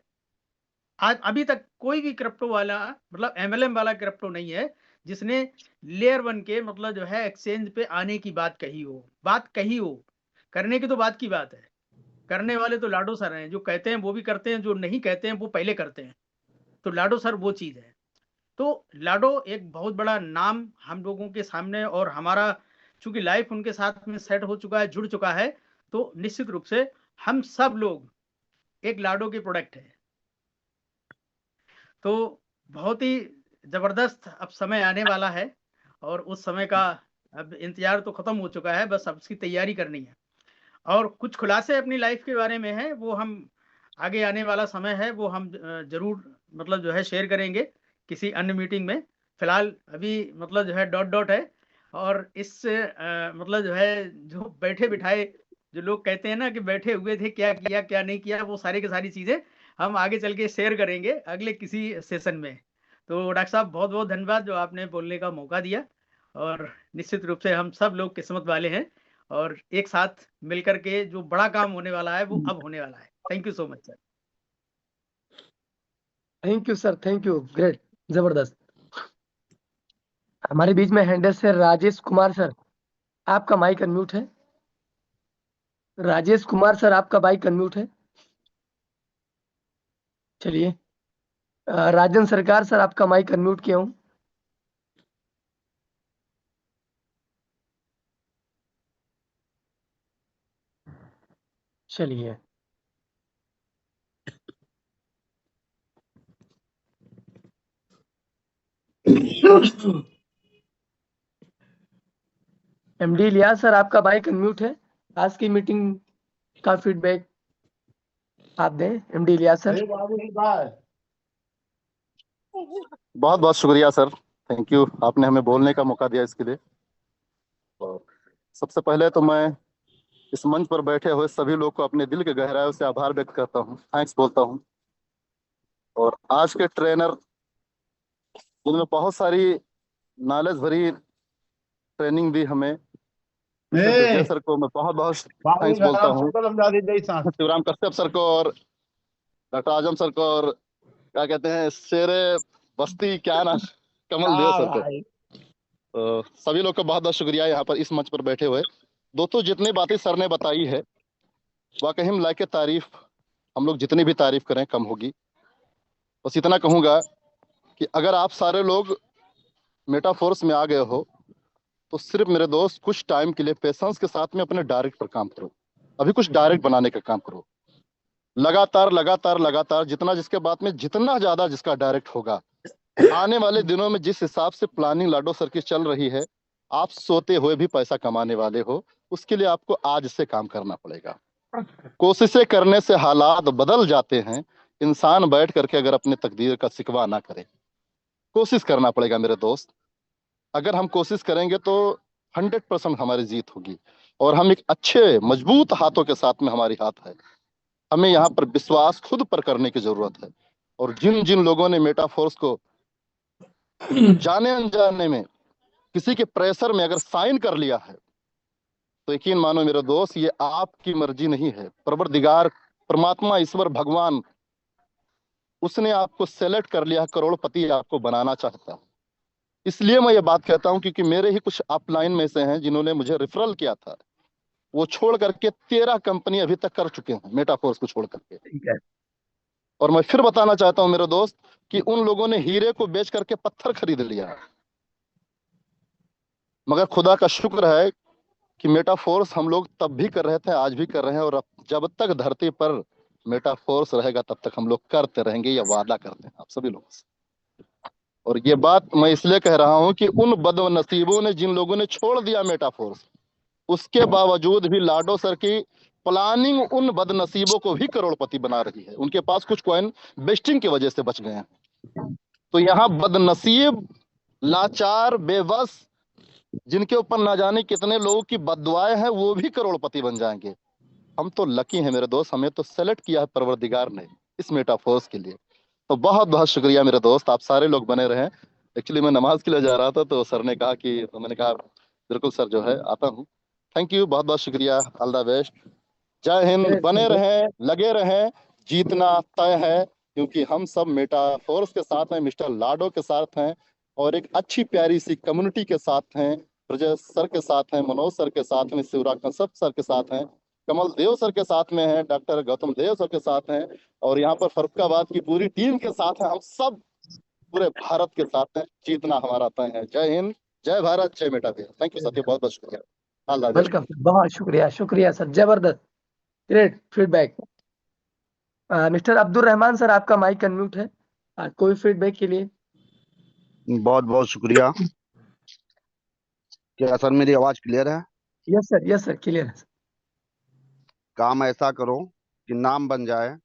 आज अभी तक कोई भी क्रिप्टो वाला, मतलब एमएलएम वाला क्रिप्टो नहीं है जिसने लेयर 1 के मतलब जो है एक्सचेंज पे आने की बात कही हो। करने की तो बात की बात है, करने वाले तो लाडो सर हैं, जो कहते हैं वो भी करते हैं, जो नहीं कहते हैं वो पहले करते हैं। तो लाडो सर वो चीज है। तो लाडो एक बहुत बड़ा नाम हम लोगों के सामने, और हमारा चूंकि लाइफ उनके साथ में सेट हो चुका है, जुड़ चुका है, तो निश्चित रूप से हम सब लोग एक लाडो के प्रोडक्ट है। तो बहुत ही जबरदस्त अब समय आने वाला है, और उस समय का अब इंतजार तो खत्म हो चुका है, बस अब उसकी तैयारी करनी है। और कुछ खुलासे अपनी लाइफ के बारे में है, वो हम आगे आने वाला समय है, वो हम जरूर मतलब जो है शेयर करेंगे किसी अन्य मीटिंग में। फिलहाल अभी मतलब जो है डॉट डॉट है, और इस मतलब जो है जो बैठे बिठाए, जो लोग कहते हैं ना कि बैठे हुए थे, क्या किया क्या नहीं किया, वो सारी की सारी चीजें हम आगे चल के शेयर करेंगे अगले किसी सेशन में। तो डॉक्टर साहब, बहुत बहुत धन्यवाद जो आपने बोलने का मौका दिया, और निश्चित रूप से हम सब लोग किस्मत वाले हैं, और एक साथ मिलकर के जो बड़ा काम होने वाला है वो अब होने वाला है। Thank you so much sir. Thank you sir, thank you, great, जबरदस्त। हमारे बीच में हैंडल से राजेश कुमार सर, आपका माइक अनम्यूट है। राजेश कुमार सर, आपका माइक अनम्यूट है। चलिए, राजन सरकार सर, आपका माइक अनम्यूट किया हूं। चलिए, एमडी इलियास सर, आपका माइक अनम्यूट है। आज की मीटिंग का फीडबैक आप दें, एमडी इलियास सर। बहुत बहुत शुक्रिया सर, थैंक यू, आपने हमें बोलने का मौका दिया इसके लिए। और सबसे पहले तो मैं इस मंच पर बैठे हुए सभी लोग को अपने दिल के गहराइयों से आभार व्यक्त करता हूँ, थैंक्स बोलता हूँ। और आज के ट्रेनर जिनमें बहुत सारी नॉलेज भरी ट्रेनिंग दी हमें, विजय सर को मैं बहुत बहुत थैंक्स बोलता हूँ, शिवराम कश्यप सर को, और डॉक्टर आजम सर को, और क्या कहते हैं शेरे बस्ती, क्या ना, कमल देव सर को। तो सभी लोग का बहुत बहुत शुक्रिया यहाँ पर इस मंच पर बैठे हुए। दोस्तों, जितनी बातें सर ने बताई है वाकई हम लायक तारीफ, हम लोग जितनी भी तारीफ करें कम होगी। बस इतना कहूंगा कि अगर आप सारे लोग मेटाफोर्स में आ गए हो तो सिर्फ मेरे दोस्त कुछ टाइम के लिए पेशेंस के साथ में अपने डायरेक्ट पर काम करो। अभी कुछ डायरेक्ट बनाने का काम करो, लगातार लगातार लगातार, जितना जिसके बाद में जितना ज्यादा जिसका डायरेक्ट होगा। आने वाले दिनों में जिस हिसाब से प्लानिंग लाडो सर की चल रही है, आप सोते हुए भी पैसा कमाने वाले हो। उसके लिए आपको आज से काम करना पड़ेगा। कोशिशें करने से हालात बदल जाते हैं। इंसान बैठ करके अगर अपने तकदीर का शिकवा ना करे, कोशिश करना पड़ेगा मेरे दोस्त। अगर हम कोशिश करेंगे तो 100% हमारी जीत होगी। और हम एक अच्छे मजबूत हाथों के साथ में हमारी हाथ है। हमें यहाँ पर विश्वास खुद पर करने की जरूरत है। और जिन जिन लोगों ने मेटाफोर्स को जाने अनजाने में किसी के प्रेशर में अगर साइन कर लिया है, तो यकीन मानो मेरे दोस्त, ये आपकी मर्जी नहीं है। परवरदिगार, परमात्मा, ईश्वर, भगवान, उसने आपको सेलेक्ट कर लिया, करोड़पति आपको बनाना चाहता है। इसलिए मैं ये बात कहता हूं क्योंकि मेरे ही कुछ अपलाइन में से हैं जिन्होंने मुझे रेफरल किया था। वो छोड़ करके 13 कंपनी अभी तक कर चुके हैं मेटाफोर्स को छोड़ करके। ठीक है। और मैं फिर बताना चाहता हूं मेरे दोस्त कि उन लोगों ने हीरे को बेच करके पत्थर खरीद लिया। मगर खुदा का शुक्र है कि मेटाफोर्स हम लोग तब भी कर रहे थे, आज भी कर रहे हैं। और अब जब तक धरती पर मेटाफोर्स रहेगा तब तक हम लोग करते रहेंगे, ये वादा करते हैं आप सभी लोगों से। और ये बात मैं इसलिए कह रहा हूं कि उन बदनसीबों ने, जिन लोगों ने छोड़ दिया मेटाफोर्स, उसके बावजूद भी लाडो सर की प्लानिंग उन बदनसीबों को भी करोड़पति बना रही है। उनके पास कुछ कॉइन बेस्टिंग की वजह से बच गए हैं। तो यहाँ बदनसीब, लाचार, बेबस, जिनके ऊपर ना जाने कितने लोगों की बददुआएं हैं, वो भी करोड़पति बन जाएंगे। हम तो लकी हैं मेरे दोस्त, हमें तो सेलेक्ट किया है परवरदिगार ने इस मेटाफोर्स के लिए। तो बहुत बहुत शुक्रिया मेरे दोस्त, आप सारे लोग बने रहें। एक्चुअली मैं नमाज के लिए जा रहा था तो सर ने कहा कि, तो मैंने कहा बिल्कुल सर जो है आता हूँ। थैंक यू, बहुत बहुत शुक्रिया, ऑल द बेस्ट। जय हिंद, बने रहें, लगे रहें, जीतना तय है, क्योंकि हम सब मेटाफोर्स के साथ हैं, मिस्टर लाडो के साथ हैं, और एक अच्छी प्यारी सी कम्युनिटी के साथ हैं। ब्रजेश सर के साथ हैं, मनोज सर के साथ में, शिवराज कंसप सर के साथ हैं, कमल देव सर के साथ में हैं, डॉक्टर गौतम देव सर के साथ हैं, और यहाँ पर फरुखाबाद की पूरी टीम के साथ हैं। हम सब पूरे भारत के साथ हैं, जीतना हमारा तय है। जय हिंद, जय भारत, जय मेटाफोर्स। थैंक यू सत्य, बहुत बहुत शुक्रिया। अल्लाह हाफिज़। वेलकम, बहुत शुक्रिया, शुक्रिया सर, जबरदस्त, great feedback. Mister Abdul Rahman sir, आपका माइक अनम्यूट है, कोई फीडबैक के लिए। बहुत बहुत शुक्रिया। क्या सर मेरी आवाज क्लियर है? यस सर, क्लियर है सर। काम ऐसा करो कि नाम बन जाए,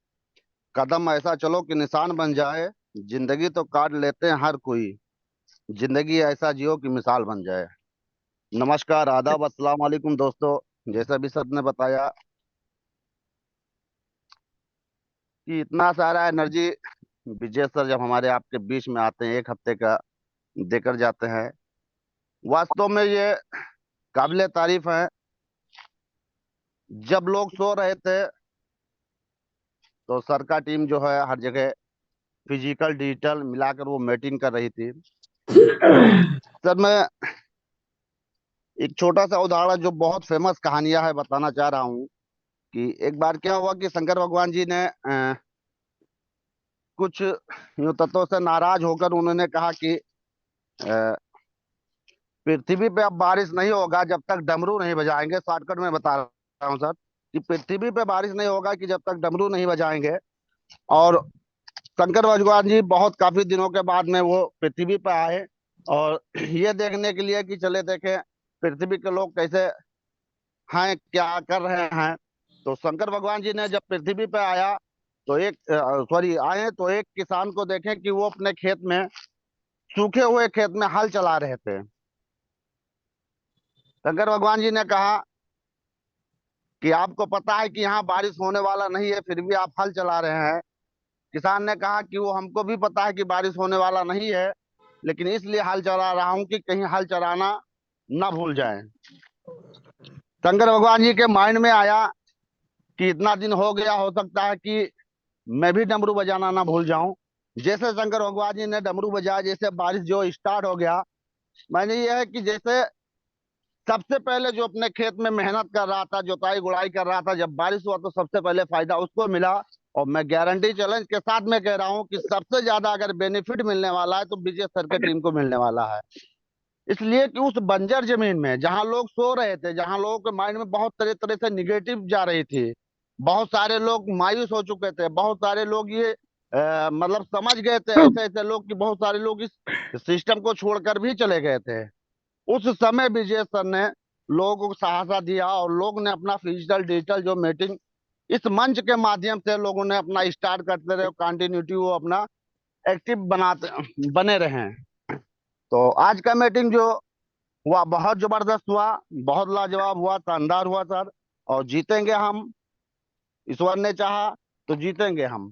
कदम ऐसा चलो कि निशान बन जाए, जिंदगी तो काट लेते हैं हर कोई, जिंदगी ऐसा जियो कि मिसाल बन जाए। नमस्कार, आदाब, अस्सलाम वालेकुम दोस्तों। जैसा भी सर ने बताया कि इतना सारा एनर्जी विजय सर जब हमारे आपके बीच में आते हैं, 1 हफ्ते का देकर जाते हैं, वास्तव में ये काबिले तारीफ है। जब लोग सो रहे थे तो सर का टीम जो है हर जगह फिजिकल डिजिटल मिलाकर वो मीटिंग कर रही थी। सर मैं एक छोटा सा उदाहरण जो बहुत फेमस कहानियां है बताना चाह रहा हूँ कि एक बार क्या हुआ कि शंकर भगवान जी ने कुछ यूं तत्वों से नाराज होकर उन्होंने कहा कि पृथ्वी पे अब बारिश नहीं होगा जब तक डमरू नहीं बजाएंगे। शॉर्टकट में बता रहा हूँ सर कि पृथ्वी पे बारिश नहीं होगा कि जब तक डमरू नहीं बजाएंगे। और शंकर भगवान जी बहुत काफी दिनों के बाद में वो पृथ्वी पे आए और ये देखने के लिए कि चले देखें पृथ्वी के लोग कैसे हैं, क्या कर रहे हैं। तो शंकर भगवान जी ने जब पृथ्वी पे आया तो आए तो एक किसान को देखे कि वो अपने खेत में, सूखे हुए खेत में हल चला रहे थे। शंकर भगवान जी ने कहा कि आपको पता है कि यहाँ बारिश होने वाला नहीं है, फिर भी आप हल चला रहे हैं। किसान ने कहा कि वो हमको भी पता है कि बारिश होने वाला नहीं है, लेकिन इसलिए हल चला रहा हूं कि कहीं हल चलाना ना भूल जाए। शंकर भगवान जी के माइंड में आया कि इतना दिन हो गया, हो सकता है कि मैं भी डमरू बजाना ना भूल जाऊं। जैसे शंकर भगवान जी ने डमरू बजाया, जैसे बारिश जो स्टार्ट हो गया, मैंने ये है कि जैसे सबसे पहले जो अपने खेत में मेहनत कर रहा था, जुताई गुड़ाई कर रहा था, जब बारिश हुआ तो सबसे पहले फायदा उसको मिला। और मैं गारंटी चैलेंज के साथ में कह रहा हूं कि सबसे ज्यादा अगर बेनिफिट मिलने वाला है तो विजय सर के टीम को मिलने वाला है। इसलिए कि उस बंजर जमीन में जहां लोग सो रहे थे, जहां लोगों के माइंड में बहुत तरह तरह से निगेटिव जा रही थी, बहुत सारे लोग मायूस हो चुके थे, बहुत सारे लोग ये मतलब समझ गए थे, ऐसे ऐसे लोग कि बहुत सारे लोग इस सिस्टम को छोड़कर भी चले गए थे। उस समय विजय सर ने लोगों को सहायता दिया और लोग ने अपना फिजिकल डिजिटल जो मीटिंग इस मंच के माध्यम से लोगों ने अपना स्टार्ट करते रहे, कंटिन्यूटी वो अपना एक्टिव बनाते बने रहे। तो आज का मीटिंग जो हुआ बहुत जबरदस्त हुआ, बहुत लाजवाब हुआ, शानदार हुआ सर। और जीतेंगे हम, ईश्वर ने चाहा तो जीतेंगे हम।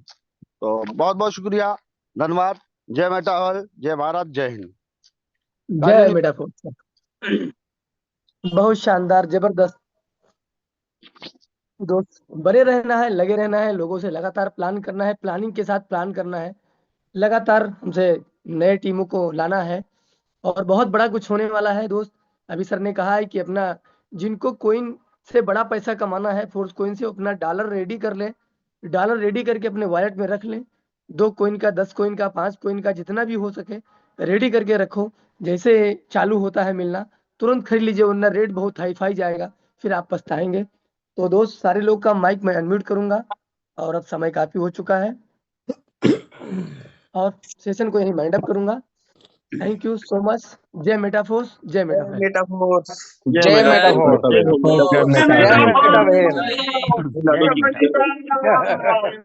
तो बहुत बहुत शुक्रिया, धन्यवाद। जय मेटाहॉल, जय भारत, जय हिंद। जय मेटाफोर्स सर, बहुत शानदार, जबरदस्त। दोस्त बने रहना है, लगे रहना है, लोगों से लगातार प्लान करना है, प्लानिंग के साथ प्लान करना है, लगातार हमसे नए टीमों को लाना है, और बहुत बड़ा कुछ होने वाला है दोस्त। अभी सर ने कहा है कि अपना, जिनको कोइन से बड़ा पैसा कमाना है, फोर्स कोइन से अपना डॉलर रेडी कर ले, डॉलर रेडी करके अपने वॉलेट में रख लें। 2 कोइन का, 10 कोइन का, 5 कोइन का, जितना भी हो सके रेडी करके रखो। जैसे चालू होता है मिलना, तुरंत खरीद लीजिए, वरना रेट बहुत हाई फाई जाएगा, फिर आप पछताएंगे। तो दोस्त सारे लोग का माइक मैं अनम्यूट करूंगा, और अब समय काफी हो चुका है और सेशन को यही माइंड अप करूंगा। Thank you so much. जय मेटाफोर्स, जय मेटाफोर्स। मेटाफोर्स जय जय मेटाफोर्स। मेटाफोर्स जय मेटाफोर्स। जय मेटाफोर्स